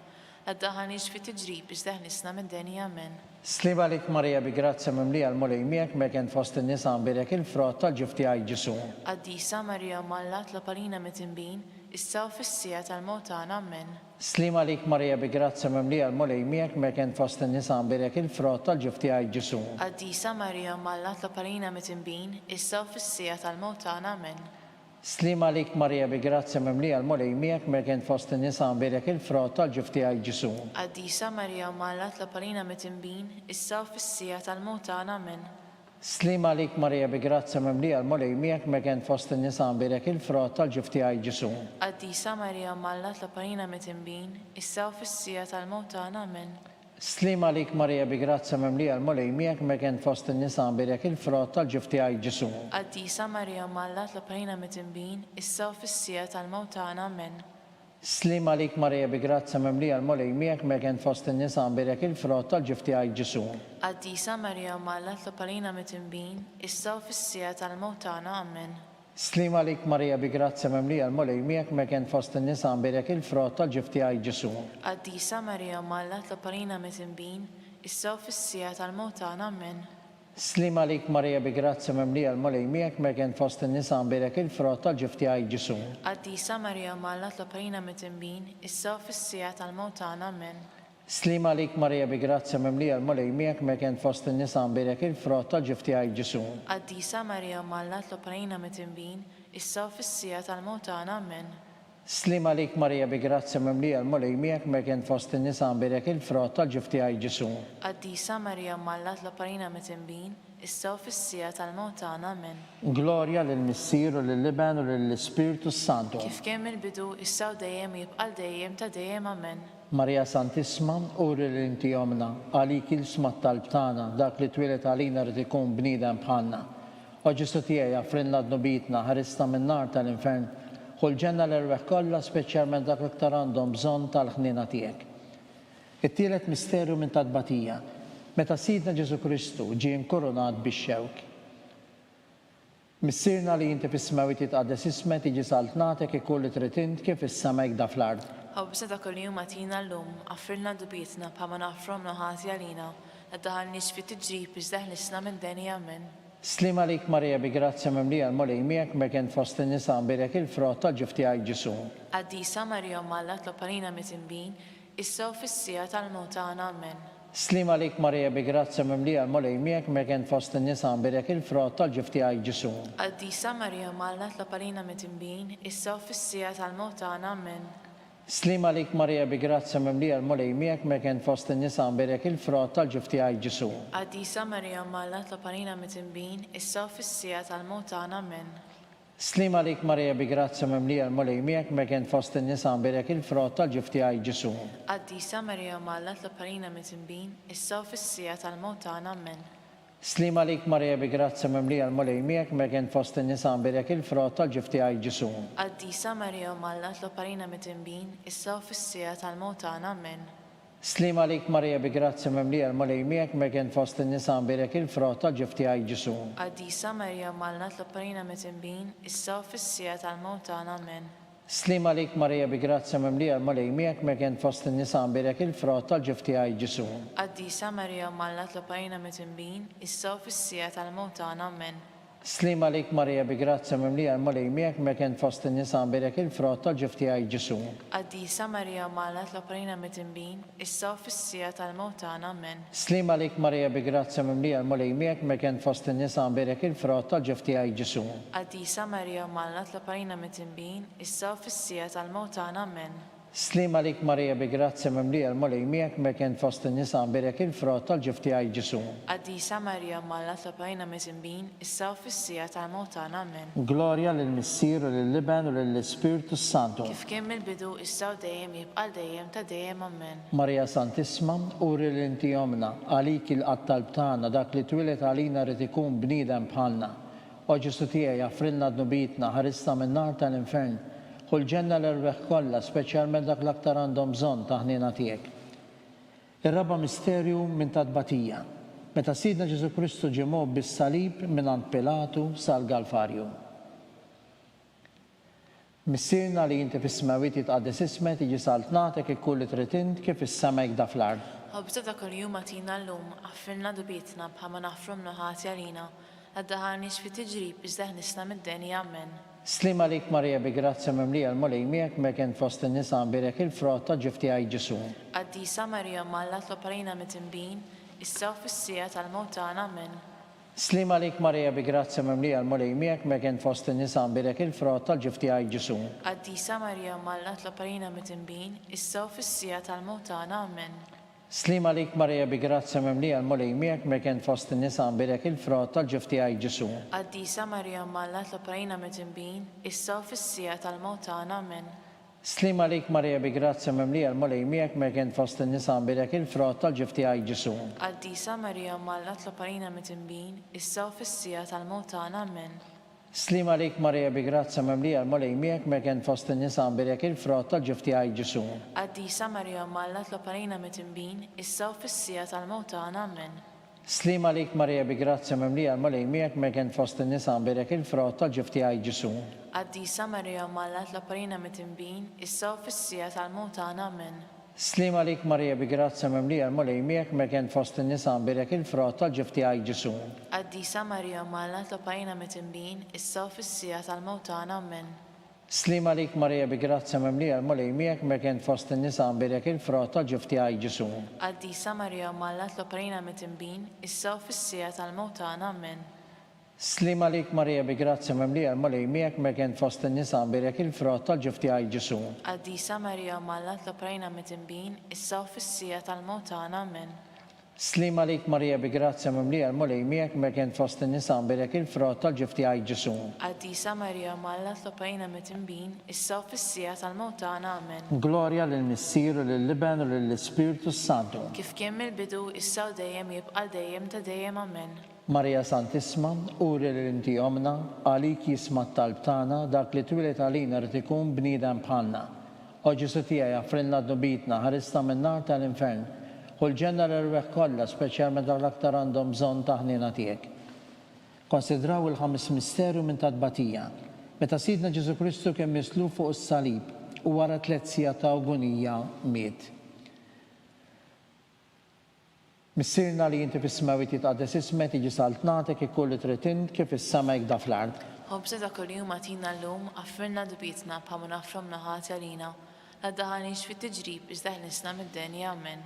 [SPEAKER 3] Għaddaħanix fit tiġrib biex deħnisna mid-deni. Amen.
[SPEAKER 2] Slima lik Marija bi grazzi mimlija l-mulej miegħek mekent fost in-nisa nbirek il-frott tal-ġif tiegħi Ġesu.
[SPEAKER 3] Qaddisa Marija Malla tloparina mit-tinbin, issa u fis-sija tal-mewt tagħna. Amen.
[SPEAKER 2] Slima lik Marija bi grazzi mimlija l-mulej miegħek mekent fost in-nisa nbirek il-frott tal-ġif tiegħi Ġesu.
[SPEAKER 3] Qaddisa Marija Malla tloparina mit-tinbin, issa u fis-sija tal-mewt tagħna. Amen.
[SPEAKER 2] Slima lik Marija bi grazzi mimlija l-mulej miegħek mekent fost in-nisa nbirek il-frott tal-ġif tiegħi Ġesu.
[SPEAKER 3] Qaddisa Marija Malla tloparina mit-tinbin, issa u fis-sija tal-mewt tagħna. Amen.
[SPEAKER 2] Slima lik Marija bi grazzi mimlija l-mulej miegħek mekent fost in-nisa nbirek il-frott tal-ġif tiegħi Ġesu.
[SPEAKER 3] Qaddisa Marija Malla tloparina mit-tinbin, issa u fis-sija tal-mewt tagħna. Amen.
[SPEAKER 2] Slima lik Marija bi grazzi mimlija l-mulej miegħek mekent fost in-nisa nbirek il-frott tal-ġif tiegħi Ġesu.
[SPEAKER 3] Qaddisa Marija Malla tloparina mit-tinbin, issa u fis-sija tal-mewt tagħna. Amen.
[SPEAKER 2] Slima lik Marija bi grazzi mimlija l-mulej miegħek mekent fost in-nisa nbirek il-frott tal-ġif tiegħi Ġesu.
[SPEAKER 3] Qaddisa Marija Malla tloparina mit-tinbin, issa u fis-sija tal-mewt tagħna. Amen.
[SPEAKER 2] Slima lik Marija bi grazzi mimlija l-mulej miegħek mekent fost in-nisa nbirek il-frott tal-ġif tiegħi Ġesu.
[SPEAKER 3] Qaddisa Marija Malla tloparina mit-tinbin, issa u fis-sija tal-mewt tagħna. Amen.
[SPEAKER 2] Slima lik Marija bi grazzi mimlija l-mulej miegħek mekent fost in-nisa nbirek il-frott tal-ġif tiegħi Ġesu.
[SPEAKER 3] Qaddisa Marija Malla tloparina mit-tinbin, issa u fis-sija tal-mewt tagħna. Amen.
[SPEAKER 2] Slima lik Marija bi grazzi mimlija l-mulej miegħek mekent fost in-nisa nbirek il-frott tal-ġif tiegħi Ġesu.
[SPEAKER 3] Qaddisa Marija Malla tloparina mit-tinbin, issa u fis-sija tal-mewt tagħna. Amen.
[SPEAKER 2] Slima lik Marija bi grazzi mimlija l-mulej miegħek mekent fost in-nisa nbirek il-frott tal-ġif tiegħi Ġesu.
[SPEAKER 3] Qaddisa Marija Malla tloparina mit-tinbin, issa u fis-sija tal-mewt tagħna. Amen.
[SPEAKER 2] Glorja lill-Missier u lill-Liben u lill-Ispiritu Santu.
[SPEAKER 3] Kif kien mill-bidu issa u dejjem jibqa' dejjem ta' dejjem. Amen.
[SPEAKER 2] Marija Santisma, uri l-inti jomna, għalik il-smat tal-btana, dak li twilet għalina rrid ikun bniedem bħalna. U Ġesu tiegħi jaffrinna d-nubitna, ħarista minn nar tal-infern, u l-ġenna l-erweħ kollha speċjalment dak li aktar għandhom bżonn tal-ħnina tiegħek. It-tielet misterju minn tal-batija, meta Sidna Ġesu Kristu ġie inkoronat bix-xewk. Missirna li inti fis-smawit jitqaddis ismek tiġi saltnatek ikun li trid int kif is-sema jgħidha fl-ard.
[SPEAKER 3] Ħobżi ta' kuljum matina llum, għaffirna dubitna bħalma naħfrom naħati għalina. Għaddaħanix fit tiġrib biex deħnisna mid-deni. Amen.
[SPEAKER 2] Slima lik Marija bi grazzi mimlija l-mulej miegħek mekent fost in-nisa nbirek il-frott tal-ġif tiegħi Ġesu.
[SPEAKER 3] Qaddisa Marija Malla tloparina mit-tinbin, issa u fis-sija tal-mewt tagħna. Amen.
[SPEAKER 2] Slima lik Marija bi grazzi mimlija l-mulej miegħek mekent fost in-nisa nbirek il-frott tal-ġif tiegħi Ġesu.
[SPEAKER 3] Qaddisa Marija Malla tloparina mit-tinbin, issa u fis-sija tal-mewt tagħna. Amen.
[SPEAKER 2] Slima lik Marija bi grazzi mimlija l-mulej miegħek mekent fost in-nisa nbirek il-frott tal-ġif tiegħi Ġesu.
[SPEAKER 3] Qaddisa Marija Malla tloparina mit-tinbin, issa u fis-sija tal-mewt tagħna. Amen.
[SPEAKER 2] Slima lik Marija bi grazzi mimlija l-mulej miegħek mekent fost in-nisa nbirek il-frott tal-ġif tiegħi Ġesu.
[SPEAKER 3] Qaddisa Marija Malla tloparina mit-tinbin, issa u fis-sija tal-mewt tagħna. Amen.
[SPEAKER 2] Slima lik Marija bi grazzi mimlija l-mulej miegħek mekent fost in-nisa nbirek il-frott tal-ġif tiegħi Ġesu.
[SPEAKER 3] Qaddisa Marija Malla tloparina mit-tinbin, issa u fis-sija tal-mewt tagħna. Amen.
[SPEAKER 2] Slima lik Marija bi grazzi mimlija l-mulej miegħek mekent fost in-nisa nbirek il-frott tal-ġif tiegħi Ġesu.
[SPEAKER 3] Qaddisa Marija Malla tloparina mit-tinbin, issa u fis-sija tal-mewt tagħna. Amen.
[SPEAKER 2] Slima lik Marija bi grazzi mimlija l-mulej miegħek mekent fost in-nisa nbirek il-frott tal-ġif tiegħi Ġesu.
[SPEAKER 3] Qaddisa Marija Malla tloparina mit-tinbin, issa u fis-sija tal-mewt tagħna. Amen.
[SPEAKER 2] Slima lik Marija bi grazzja mimlija l-mulej miegħek mekent fost in-nisa nbirek il-frott tal-ġifti għaj Ġesu.
[SPEAKER 3] Qaddisa Marija mallat l-oprina mit-imbin, issa u fis-sija tal-mewt tagħna amen.
[SPEAKER 2] Slima lik Marija bi grazzja mimlija l-mulej miegħek mekent fost in-nisa nbirek il-frott tal-ġifti għaj Ġesu.
[SPEAKER 3] Qaddisa Marija mallat l-oprina mit-imbin, issa u fis-sija tal-mewt tagħna amen.
[SPEAKER 2] Slima lik Marija bi grazzja mimlija l-mulej miegħek mekent fost in-nisa nbirek il-frott tal-ġifti għaj Ġesu.
[SPEAKER 3] Qaddisa Marija mallat l-oprina mit-imbin, issa u fis-sija tal-mewt tagħna amen.
[SPEAKER 2] Gloria lill-Missier u lill-Liben u lill-Ispiritu Santu.
[SPEAKER 3] Kif kien mill-bidu issa u dejjem jibqa' dejjem ta' dejjem amen.
[SPEAKER 2] Marija Santisma, uri l-inti jomna, għalik il-qattal b'tana, dak li twilet għalina rrit ikun bnidem bħalna. O Ġesu tiegħi jaffrilna d-nubitna, ħarista minn nar tal-infern, kull ġenna l-erbeħ kollha, speċjalment dak l-aktar għandhom bżonn ta' ħnina tiegħek. Ir-raba misterju minn tadbatija, meta Sidna Ġesu Kristu ġie mogħob bis-salib minn Pilatu sal-Galfarju. Missirna li jinti fis-smawit jitqaddes ismek tiġi saltnatek ikkulli tritint kif is-semek da fl-ard.
[SPEAKER 3] Ħobża dak il-jum għatina l-lum, għaffilna dubitna bħama naħfrum naħati għalina, għaddaħanix fi tiġrib iżdaħ nisna mid-deni amen.
[SPEAKER 2] Slima lik Marija bi grazzja mimlija l-mulej miegħek mekent fost in-nisa nbirek il-frott tal-ġifti għaj Ġesu.
[SPEAKER 3] Qaddisa Marija mallat l-oprina mit-imbin, issa u fis-sija tal-mewt tagħna amen.
[SPEAKER 2] Slima lik Marija bi grazzja mimlija l-mulej miegħek mekent fost in-nisa nbirek il-frott tal-ġifti għaj Ġesu.
[SPEAKER 3] Qaddisa Marija mallat l-oprina mit-imbin, issa u fis-sija tal-mewt tagħna amen.
[SPEAKER 2] Slima lik Marija bi grazzja mimlija l-mulej miegħek mekent fost in-nisa nbirek il-frott tal-ġifti għaj Ġesu.
[SPEAKER 3] Qaddisa Marija mallat l-oprina mit-imbin, issa u fis-sija tal-mewt tagħna amen.
[SPEAKER 2] Slima lik Marija bi grazzja mimlija l-mulej miegħek mekent fost in-nisa nbirek il-frott tal-ġifti għaj Ġesu.
[SPEAKER 3] Qaddisa Marija mallat l-oprina mit-imbin, issa u fis-sija tal-mewt tagħna amen.
[SPEAKER 2] Slima lik Marija bi grazzja mimlija l-mulej miegħek mekent fost in-nisa nbirek il-frott tal-ġifti għaj Ġesu.
[SPEAKER 3] Qaddisa Marija mallat l-oprina mit-imbin, issa u fis-sija tal-mewt tagħna amen.
[SPEAKER 2] Slima lik Marija bi grazzja mimlija l-mulej miegħek mekent fost in-nisa nbirek il-frott tal-ġifti għaj Ġesu.
[SPEAKER 3] Qaddisa Marija mallat l-oprina mit-imbin, issa u fis-sija tal-mewt tagħna amen.
[SPEAKER 2] Slima lik Marija bi grazzja mimlija l-mulej miegħek mekent fost in-nisa nbirek il-frott tal-ġifti għaj Ġesu.
[SPEAKER 3] Qaddisa Marija mallat l-oprina mit-imbin, issa u fis-sija tal-mewt tagħna amen.
[SPEAKER 2] Slima lik Marija bi grazzja mimlija l-mulej miegħek mekent fost in-nisa nbirek il-frott tal-ġifti għaj Ġesu.
[SPEAKER 3] Qaddisa Marija mallat l-oprina mit-imbin, issa u fis-sija tal-mewt tagħna amen.
[SPEAKER 2] Slima lik Marija bi grazzja mimlija l-mulej miegħek mekent fost in-nisa nbirek il-frott tal-ġifti għaj Ġesu.
[SPEAKER 3] Qaddisa Marija mallat l-oprina mit-imbin, issa u fis-sija tal-mewt tagħna amen.
[SPEAKER 2] Slima lik Marija bi grazzja mimlija l-mulej miegħek mekent fost in-nisa nbirek il-frott tal-ġifti għaj Ġesu.
[SPEAKER 3] Qaddisa Marija mallat l-oprina mit-imbin, issa u fis-sija tal-mewt tagħna amen.
[SPEAKER 2] Gloria lill-Missier u lill-Liben u lill-Ispiritu Santu.
[SPEAKER 3] Kif kien mill-bidu issa u dejjem jibqa' dejjem ta' dejjem amen.
[SPEAKER 2] Marija Santisma, uri l-inti jomna, għalik jisma t-talb tagħna, dak li twilet għalina rrid ikun bniedem bħalna. O Ġesu tiegħi jaffrilna d-nubitna, ħarista minn nar tal-infern, u l-ġenna l-erbeħ kollha, speċjalment dak l-aktar għandhom bżonn ta' ħnina tiegħek. Konsidraw il-ħames misterju minn tadbatija. Meta Sidna Ġesu Kristu kien misluf fuq is-salib u wara 3 sija ta' agonija miet. Missirna li jinti fis-smawit jitqaddes ismek tiġi saltnatek ikkulli tritint kif is-semek da fl-ard.
[SPEAKER 3] Ħobża dak il-jum għatina l-lum, għaffirna dubitna bħama naħfrom naħati għalina, għaddaħanix fi tiġrib iżdaħ nisna mid-deni amen.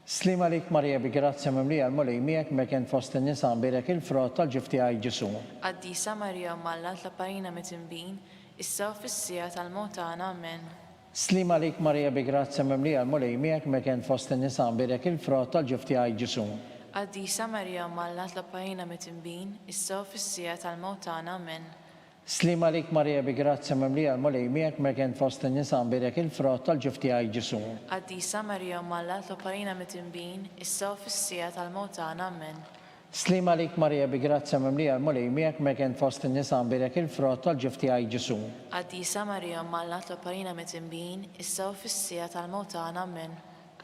[SPEAKER 2] Slima lik Marija bi grazzja mimlija l-mulej miegħek mekent fost in-nisa nbirek il-frott tal-ġifti għaj Ġesu.
[SPEAKER 3] Qaddisa Marija mallat l-oprina mit-imbin, issa u fis-sija tal-mewt tagħna amen.
[SPEAKER 2] Slima lik Marija bi grazzja mimlija l-mulej miegħek mekent fost in-nisa nbirek il-frott tal-ġifti għaj Ġesu.
[SPEAKER 3] Qaddisa Marija mallat l-oprina mit-imbin, issa u fis-sija tal-mewt tagħna amen.
[SPEAKER 2] Slima lik Marija bi grazzja mimlija l-mulej miegħek mekent fost in-nisa nbirek il-frott tal-ġifti għaj Ġesu.
[SPEAKER 3] Qaddisa Marija mallat l-oprina mit-imbin, issa u fis-sija tal-mewt tagħna amen.
[SPEAKER 2] Slima lik Marija bi grazzja mimlija l-mulej miegħek mekent fost in-nisa nbirek il-frott tal-ġifti għaj Ġesu.
[SPEAKER 3] Qaddisa Marija mallat l-oprina mit-imbin, issa u fis-sija tal-mewt tagħna amen.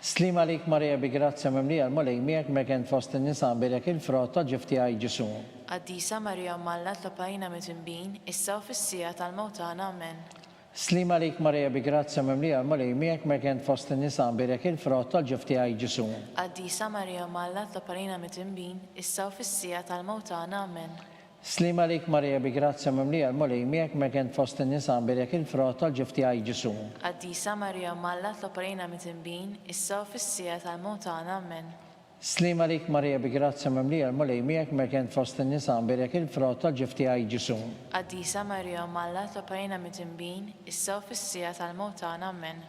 [SPEAKER 2] Slima lik Marija bi grazzja mimlija l-mulej miegħek mekent fost in-nisa nbirek il-frott tal-ġifti għaj Ġesu.
[SPEAKER 3] Qaddisa Marija mallat l-oprina mit-imbin, issa u fis-sija tal-mewt tagħna amen.
[SPEAKER 2] Slima lik Marija bi grazzja mimlija l-mulej miegħek mekent fost in-nisa nbirek il-frott tal-ġifti għaj Ġesu.
[SPEAKER 3] Qaddisa Marija mallat l-oprina mit-imbin, issa u fis-sija tal-mewt tagħna amen.
[SPEAKER 2] Slima lik Marija bi grazzja mimlija l-mulej miegħek merkent fost in-nisa birek il-frott tal-ġifti għaj Ġesu.
[SPEAKER 3] Qaddisa Marija Malla tloparina mit-imbin, issa u fis-sija tal-mewt tagħna Amen.
[SPEAKER 2] Slima lik Marija bi grazzja mimlija l-mulej miegħek merkent fost in-nisa birek il-frott tal-ġifti għaj Ġesu.
[SPEAKER 3] Qaddisa Marija Malla tloparina mit-imbin, issa u fis-sija tal-mewt tagħna Amen.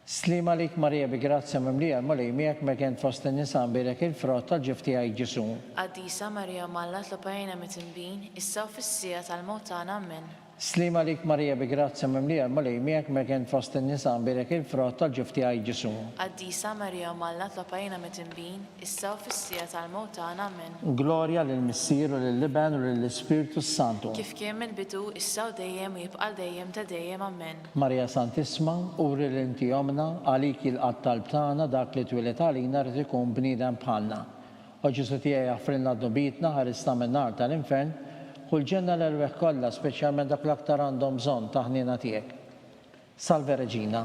[SPEAKER 2] Slima lik Marija bi grazzja mimlija l-mulej miegħek merkent fost in-nisa birek il-frott tal-ġifti għaj Ġesu.
[SPEAKER 3] Qaddisa Marija Malla tloparina mit-imbin, issa u fis-sija tal-mewt tagħna Amen.
[SPEAKER 2] Slima lik Marija bi grazzja mimlija l-mulej miegħek merkent fost in-nisa birek il-frott tal-ġifti għaj Ġesu.
[SPEAKER 3] Qaddisa Marija Malla tloparina mit-imbin, issa u fis-sija tal-mewt tagħna Amen.
[SPEAKER 2] Glorja lill-Missier u lill-Liben u lill-Ispiritu Santu.
[SPEAKER 3] Kif kien mill-bidu, issa u dejjem u jibqa' dejjem ta' dejjem Amen.
[SPEAKER 2] Marija Santisma, uri l-inti omna, għalik il-qattal btana dak li twilet għalina rrit ikun bniedem bħalna. U Ġesu tiegħi jaffrilna d-dubitna ħarisna min-nar tal-infern, kull ġenna l-erweħ kollha, speċjalment dak l-aktar għandhom bżonn taħnina tiegħek. Salve Reġina,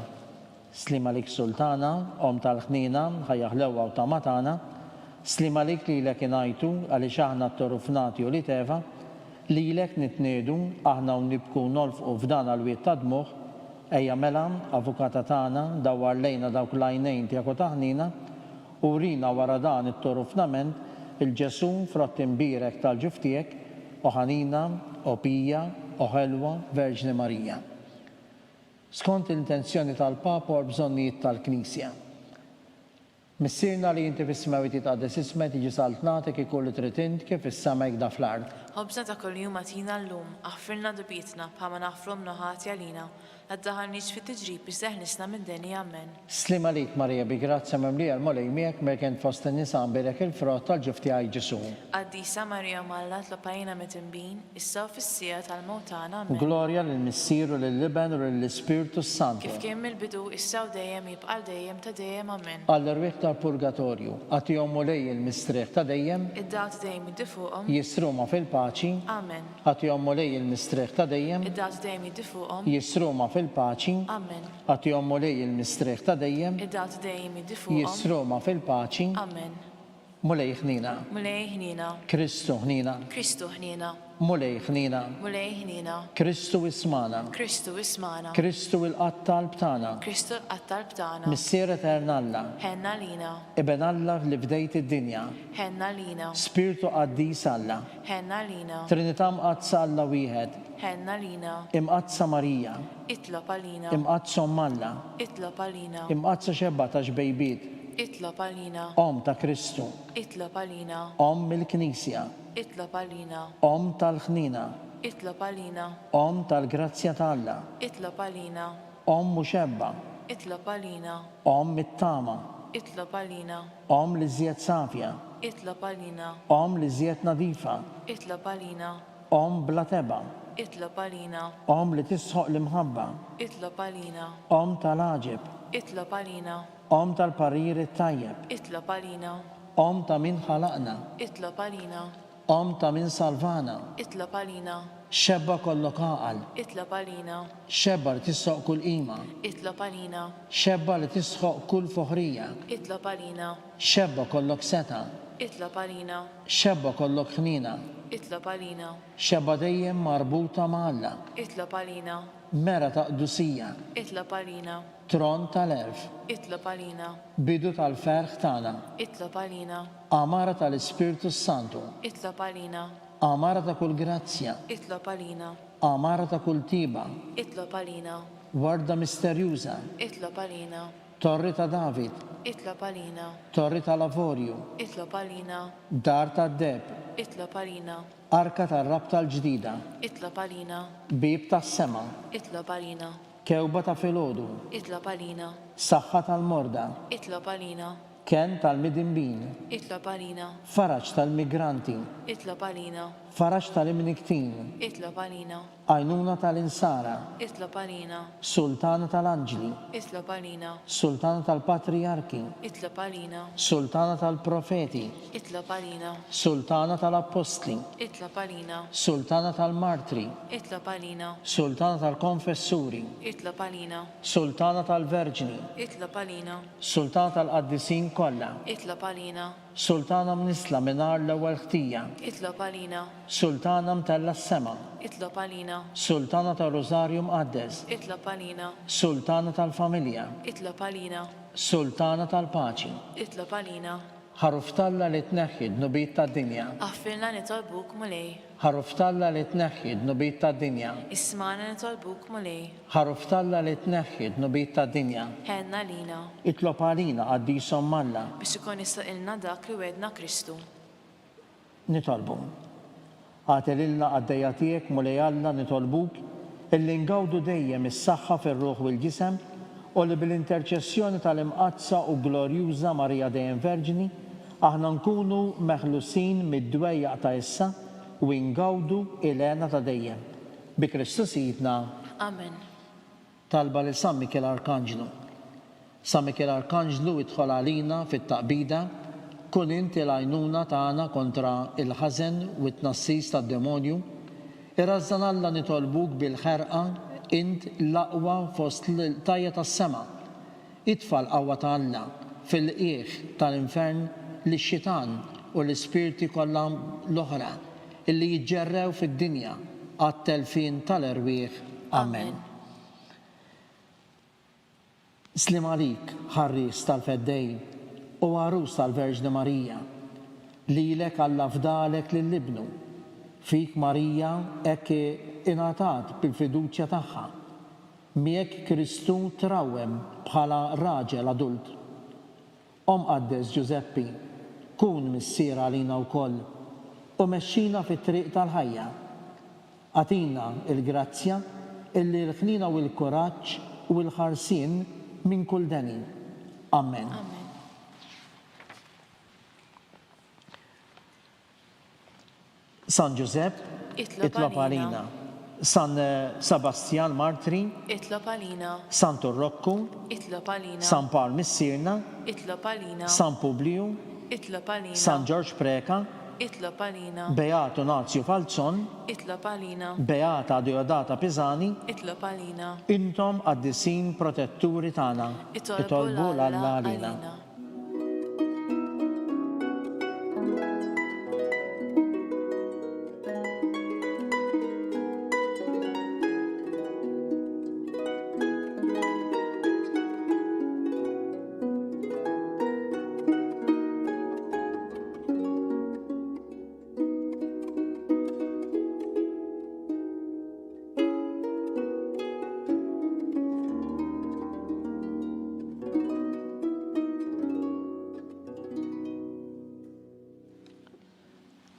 [SPEAKER 2] slima lik Sultana, om tal-ħnina, ħajjaħlewa u tamatana, slima lik li l-ek inajtu, għaliex aħna t-torufnati u li teva, li l-ek nitnedu, aħna u nibku nolfqu f'dan għal-wiet ta' dmuħ, ejja mela, avukata tagħna, dawar lejna dawk l-għajnejn tiegħek u taħnina, u rina wara dan it-torufnament il-Ġesu frott imbirek tal-ġuftijek, u ħanina, u pija, u ħelwa, Verġni Marija. Skont l-intenzjoni tal-Papa u bżonnijiet tal-Knisja. Missirna li jinti fis-smewiti ta' desismet iġi saltnatek ikollu tritint kif is-samek da fl-art.
[SPEAKER 3] Ħobżna ta' kuljum għatina l-lum, aħfirna dubitna bħama naħfru mnoħati għalina, għaddaħalniġ fit-tiġrib biex seħnisna mid-deni Amen.
[SPEAKER 2] Slima lik Marija bi grazzja mimlija l-mulej miegħek merkent fost in-nisa birek il-frott tal-ġufti għaj Ġesu.
[SPEAKER 3] Qaddisa Marija Malla tlopajna mit-imbin, issa u fis-sija tal-mewt tagħna Amen.
[SPEAKER 2] Glorja lill-Missier u lill-Liben u lill-Ispiritu Santu.
[SPEAKER 3] Kif kien mill-bidu, issa u dejjem jibqa' dejjem ta' dejjem Amen.
[SPEAKER 2] Għall-irwieħ tal-Purgatorju, għatihom mulej il-mistrieħ ta' dejjem,
[SPEAKER 3] Id-dat dejjem jiddifuqhom.
[SPEAKER 2] jisruma fil-paċi,
[SPEAKER 3] Amen.
[SPEAKER 2] għatihom mulej il-mistrieħ ta' dejjem,
[SPEAKER 3] Id-dat dejjem jiddifuqhom.
[SPEAKER 2] jisruma fil-paċi,
[SPEAKER 3] Amen.
[SPEAKER 2] għatihom mulej il-mistrieħ ta' dejjem,
[SPEAKER 3] Id-dat dejjem jiddifuqhom.
[SPEAKER 2] jisruma fil-paċi,
[SPEAKER 3] Amen.
[SPEAKER 2] mulej ħnina,
[SPEAKER 3] Mulej ħnina,
[SPEAKER 2] Kristu ħnina,
[SPEAKER 3] Kristu ħnina,
[SPEAKER 2] mulej ħnina,
[SPEAKER 3] mulej ħnina,
[SPEAKER 2] Kristu ismana,
[SPEAKER 3] Kristu ismana,
[SPEAKER 2] Kristu il-qattal btana,
[SPEAKER 3] Kristu l-qattal btana,
[SPEAKER 2] Missier Eternalla,
[SPEAKER 3] ħenna lina,
[SPEAKER 2] Ibn Allah li bdejt id-dinja,
[SPEAKER 3] ħenna lina,
[SPEAKER 2] Spiritu qaddis Alla,
[SPEAKER 3] ħenna lina,
[SPEAKER 2] Trinità mqazza Alla wieħed,
[SPEAKER 3] ħenna lina,
[SPEAKER 2] imqazza Marija,
[SPEAKER 3] itlob għalina,
[SPEAKER 2] imqazza Alla,
[SPEAKER 3] itlob għalina,
[SPEAKER 2] imqazza xebba ta' xbejbiet,
[SPEAKER 3] itlob għalina,
[SPEAKER 2] Om ta' Kristu,
[SPEAKER 3] itlob għalina,
[SPEAKER 2] Om mill-Knisja,
[SPEAKER 3] itlob għalina,
[SPEAKER 2] Om tal-ħnina,
[SPEAKER 3] itlob għalina,
[SPEAKER 2] Om tal-grazzja ta'
[SPEAKER 3] itlob għalina,
[SPEAKER 2] Om muxebba,
[SPEAKER 3] itlob għalina,
[SPEAKER 2] Om mit-tama,
[SPEAKER 3] itlob għalina,
[SPEAKER 2] Om li żjed safja,
[SPEAKER 3] itlob għalina,
[SPEAKER 2] Om li żjed nadifa,
[SPEAKER 3] itlob għalina,
[SPEAKER 2] Om bla teba,
[SPEAKER 3] itlob għalina,
[SPEAKER 2] Om li tisħoq l-imħabba,
[SPEAKER 3] itlob għalina,
[SPEAKER 2] Om tal-aġib,
[SPEAKER 3] itlob għalina,
[SPEAKER 2] Om tal-parir it-tajjeb,
[SPEAKER 3] itlob għalina,
[SPEAKER 2] Om ta' min ħalaqna,
[SPEAKER 3] itlob għalina,
[SPEAKER 2] Om ta' min salvana,
[SPEAKER 3] itlob għalina,
[SPEAKER 2] xebba kollok għaqal,
[SPEAKER 3] itlob għalina,
[SPEAKER 2] xebba li tisħoq kull qima,
[SPEAKER 3] itlob għalina,
[SPEAKER 2] xebba li tisħoq kull foħrija,
[SPEAKER 3] itlob għalina,
[SPEAKER 2] xebba kollok seta,
[SPEAKER 3] itlob għalina,
[SPEAKER 2] xebba kollok ħnina,
[SPEAKER 3] itlob għalina,
[SPEAKER 2] xebba dejjem marbuta ma' Alla,
[SPEAKER 3] itlob għalina,
[SPEAKER 2] mera ta' qdusija,
[SPEAKER 3] itlob għalina,
[SPEAKER 2] tron tal-erf,
[SPEAKER 3] itlob għalina,
[SPEAKER 2] bidu tal-ferħ tagħna,
[SPEAKER 3] itlob għalina,
[SPEAKER 2] amara tal-Ispiritu Santu,
[SPEAKER 3] itlob għalina,
[SPEAKER 2] amara ta' kull grazzja,
[SPEAKER 3] itlob għalina,
[SPEAKER 2] amara ta' kull tiba,
[SPEAKER 3] itlob għalina,
[SPEAKER 2] warda misterjuża,
[SPEAKER 3] itlob għalina,
[SPEAKER 2] torri ta' David,
[SPEAKER 3] itlob għalina,
[SPEAKER 2] torri ta' Lavorju,
[SPEAKER 3] itlob għalina,
[SPEAKER 2] dar ta' Deb,
[SPEAKER 3] itlob għalina,
[SPEAKER 2] arka ta' rab tal-ġdida,
[SPEAKER 3] itlob għalina,
[SPEAKER 2] bib ta' sema,
[SPEAKER 3] itlob għalina,
[SPEAKER 2] kewba ta' filodu,
[SPEAKER 3] itlob għalina,
[SPEAKER 2] saħħa tal-morda,
[SPEAKER 3] itlob għalina,
[SPEAKER 2] ken tal-midimbin,
[SPEAKER 3] itlob għalina,
[SPEAKER 2] faraċ tal-migranti,
[SPEAKER 3] itlob għalina,
[SPEAKER 2] faraċ tal-imniktin,
[SPEAKER 3] itlob għalina,
[SPEAKER 2] għajnuna tal-insara,
[SPEAKER 3] itlob għalina,
[SPEAKER 2] sultana tal-anġli,
[SPEAKER 3] itlob għalina,
[SPEAKER 2] sultana tal-patriarki,
[SPEAKER 3] itlob għalina,
[SPEAKER 2] sultana tal-profeti,
[SPEAKER 3] itlob għalina,
[SPEAKER 2] sultana tal-apostli,
[SPEAKER 3] itlob għalina,
[SPEAKER 2] sultana tal-martri,
[SPEAKER 3] itlob għalina,
[SPEAKER 2] sultana tal-konfessuri,
[SPEAKER 3] itlob għalina,
[SPEAKER 2] sultana tal-verġni,
[SPEAKER 3] itlob għalina,
[SPEAKER 2] sultana tal-qaddisin kollha,
[SPEAKER 3] itlob għalina,
[SPEAKER 2] Sultana mnisla minar l-ewwel ħtija,
[SPEAKER 3] itlob għalina,
[SPEAKER 2] Sultana mtella s-sema,
[SPEAKER 3] itlob għalina,
[SPEAKER 2] Sultana tal-Rożarju Mqaddes,
[SPEAKER 3] itlob għalina,
[SPEAKER 2] Sultana tal-Familja,
[SPEAKER 3] itlob għalina,
[SPEAKER 2] Sultana tal-Paċi,
[SPEAKER 3] itlob għalina,
[SPEAKER 2] ħaruftalla li tneħħid nubit tad-dinja,
[SPEAKER 3] għaffirna nitolbuk mulej,
[SPEAKER 2] ħaruftalla li tneħħid nubit tad-dinja,
[SPEAKER 3] ismana nitolbuk mulej,
[SPEAKER 2] ħaruftalla li tneħħid nubit tad-dinja,
[SPEAKER 3] ħenna lina,
[SPEAKER 2] itlob għalina għaddisom Malla,
[SPEAKER 3] biex ikun jistaqilna dak li wedna Kristu.
[SPEAKER 2] nitolbu. Għatililna għaddejja tiegħek mulej Alla nitolbuk illi ngawdu dejjem is-saħħa fir-ruħ u l-ġisem u li bil-interċessjoni tal-imqazza u glorjuża Marija dejjem Verġini aħna nkunu meħlusin mid-dwejjaq ta' issa u ngawdu il-għena ta' dejjem. Bi Kristu Sidna.
[SPEAKER 3] Amen.
[SPEAKER 2] Talba li San Mikel Arkanġlu. San Mikel Arkanġlu idħol għalina fit-taqbida kun inti l-għajnuna tagħna kontra il-ħażen u t-tnassis tad-demonju. Irrażżan Alla nitolbuk bil-ħerqa int l-aqwa fost l-tajja tas-sema. Itfal qawwa ta' Alla fil-qiegħ tal-infern lix-xitan u l-ispirti kollha l-oħra illi jiġġerrew fid-dinja għat-telfin tal-erwieħ. Amen. Slim għalik, ħarris tal-feddej u għarus tal-Verġni Marija, lilek Alla fdalek lill-ibnu, fik Marija ekki ingħatat bil-fiduċja tagħha, miegħek Kristu trawwem bħala raġel adult. Qaddes Giuseppi, kun missiera għalina wkoll u mexxina fit-triq tal-ħajja. Għatina il-grazzja illi l-ħnina u l-kuraġġ u l-ħarsien minn kull deni. Amen.
[SPEAKER 3] Amen.
[SPEAKER 2] San Giuseppe, itlob għalina. San Sebastian Martri,
[SPEAKER 3] Itlob għalina,
[SPEAKER 2] San Turrokku,
[SPEAKER 3] itlob għalina,
[SPEAKER 2] San Paul Missirna,
[SPEAKER 3] itlob għalina,
[SPEAKER 2] San Publiu,
[SPEAKER 3] itlob għalina,
[SPEAKER 2] San George Preka,
[SPEAKER 3] itlob għalina,
[SPEAKER 2] Beato Nazio Falzon,
[SPEAKER 3] itlob għalina,
[SPEAKER 2] Beata Diodata Pisani,
[SPEAKER 3] itlob għalina,
[SPEAKER 2] intom għaddisin protetturi tagħna.
[SPEAKER 3] itolbu l-Alla
[SPEAKER 2] għalina.
[SPEAKER 3] għalina.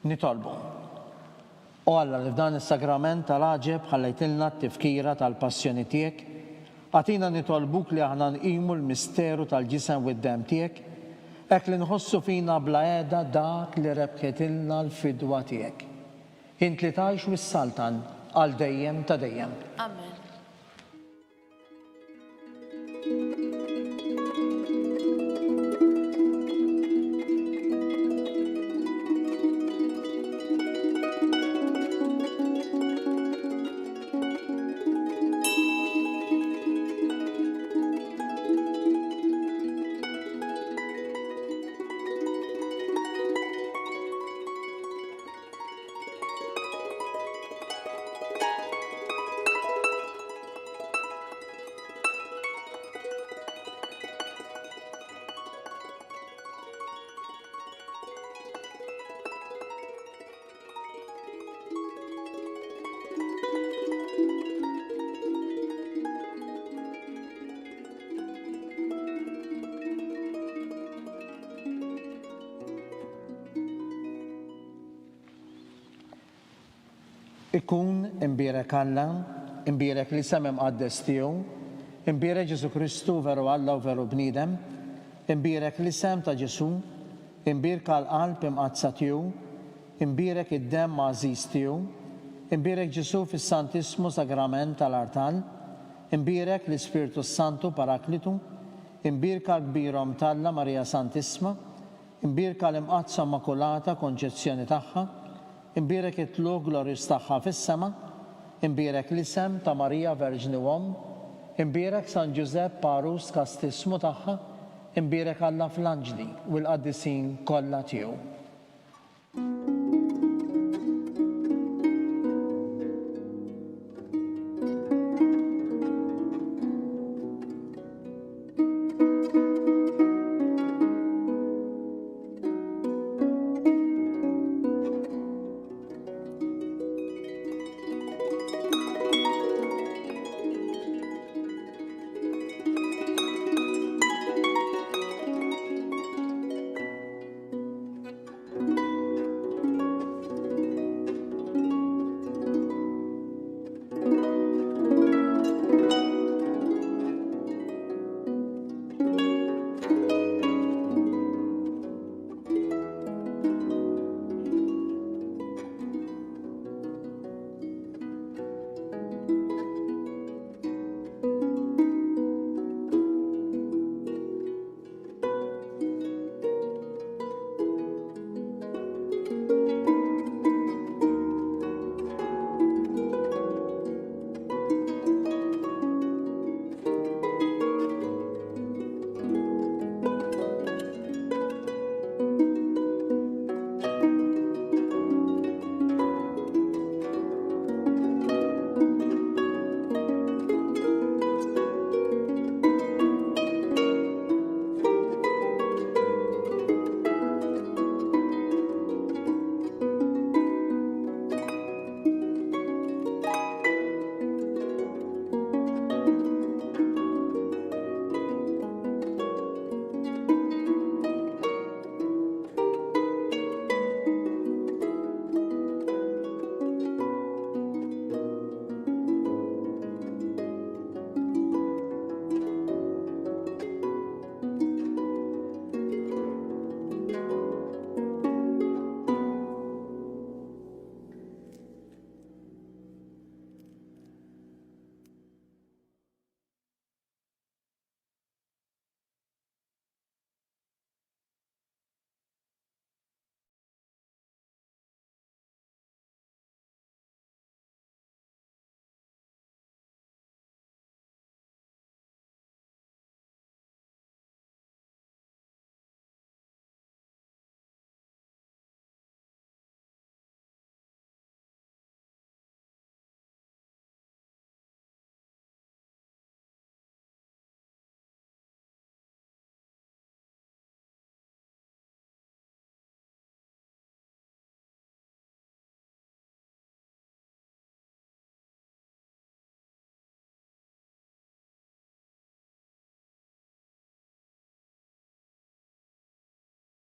[SPEAKER 2] Nitolbu. U Alla li f'dan is-sagrament tal-għaġeb ħallejtilna t-tifkira tal-passjoni tiegħek, għatina nitolbuk li aħna nqimu l-misteru tal-ġisem u d-dem tiegħek, hekk li nħossu fina bla qiegħda dak li rebħetilna l-fidwa tiegħek. Int li tgħix wis-saltan għal dejjem ta' dejjem.
[SPEAKER 3] Amen.
[SPEAKER 2] Ikun imbierek Alla, imbierek li semem għaddes tiegħu, imbierek Ġesu Kristu veru Alla u veru bniedem, imbierek li sem ta' Ġesu, imbierek għal-qalb imqazza tiegħu, imbierek id-dem mażiż tiegħu, imbierek Ġesu fis-Santismu Sagrament tal-Artal, imbierek l-Ispiritu Santu Paraklitu, imbierek għal-kbirhom Alla Marija Santisma, imbierek għal-imqazza Immakulata Konċezzjoni tagħha, imbierek itlu glorjus tagħha fis-sema, imbierek l-isem ta' Marija Verġni Om, imbierek San Giuseppe Parus kastismu tagħha, Imbierek Alla fl-anġli u l-qaddisin kollha tiegħu.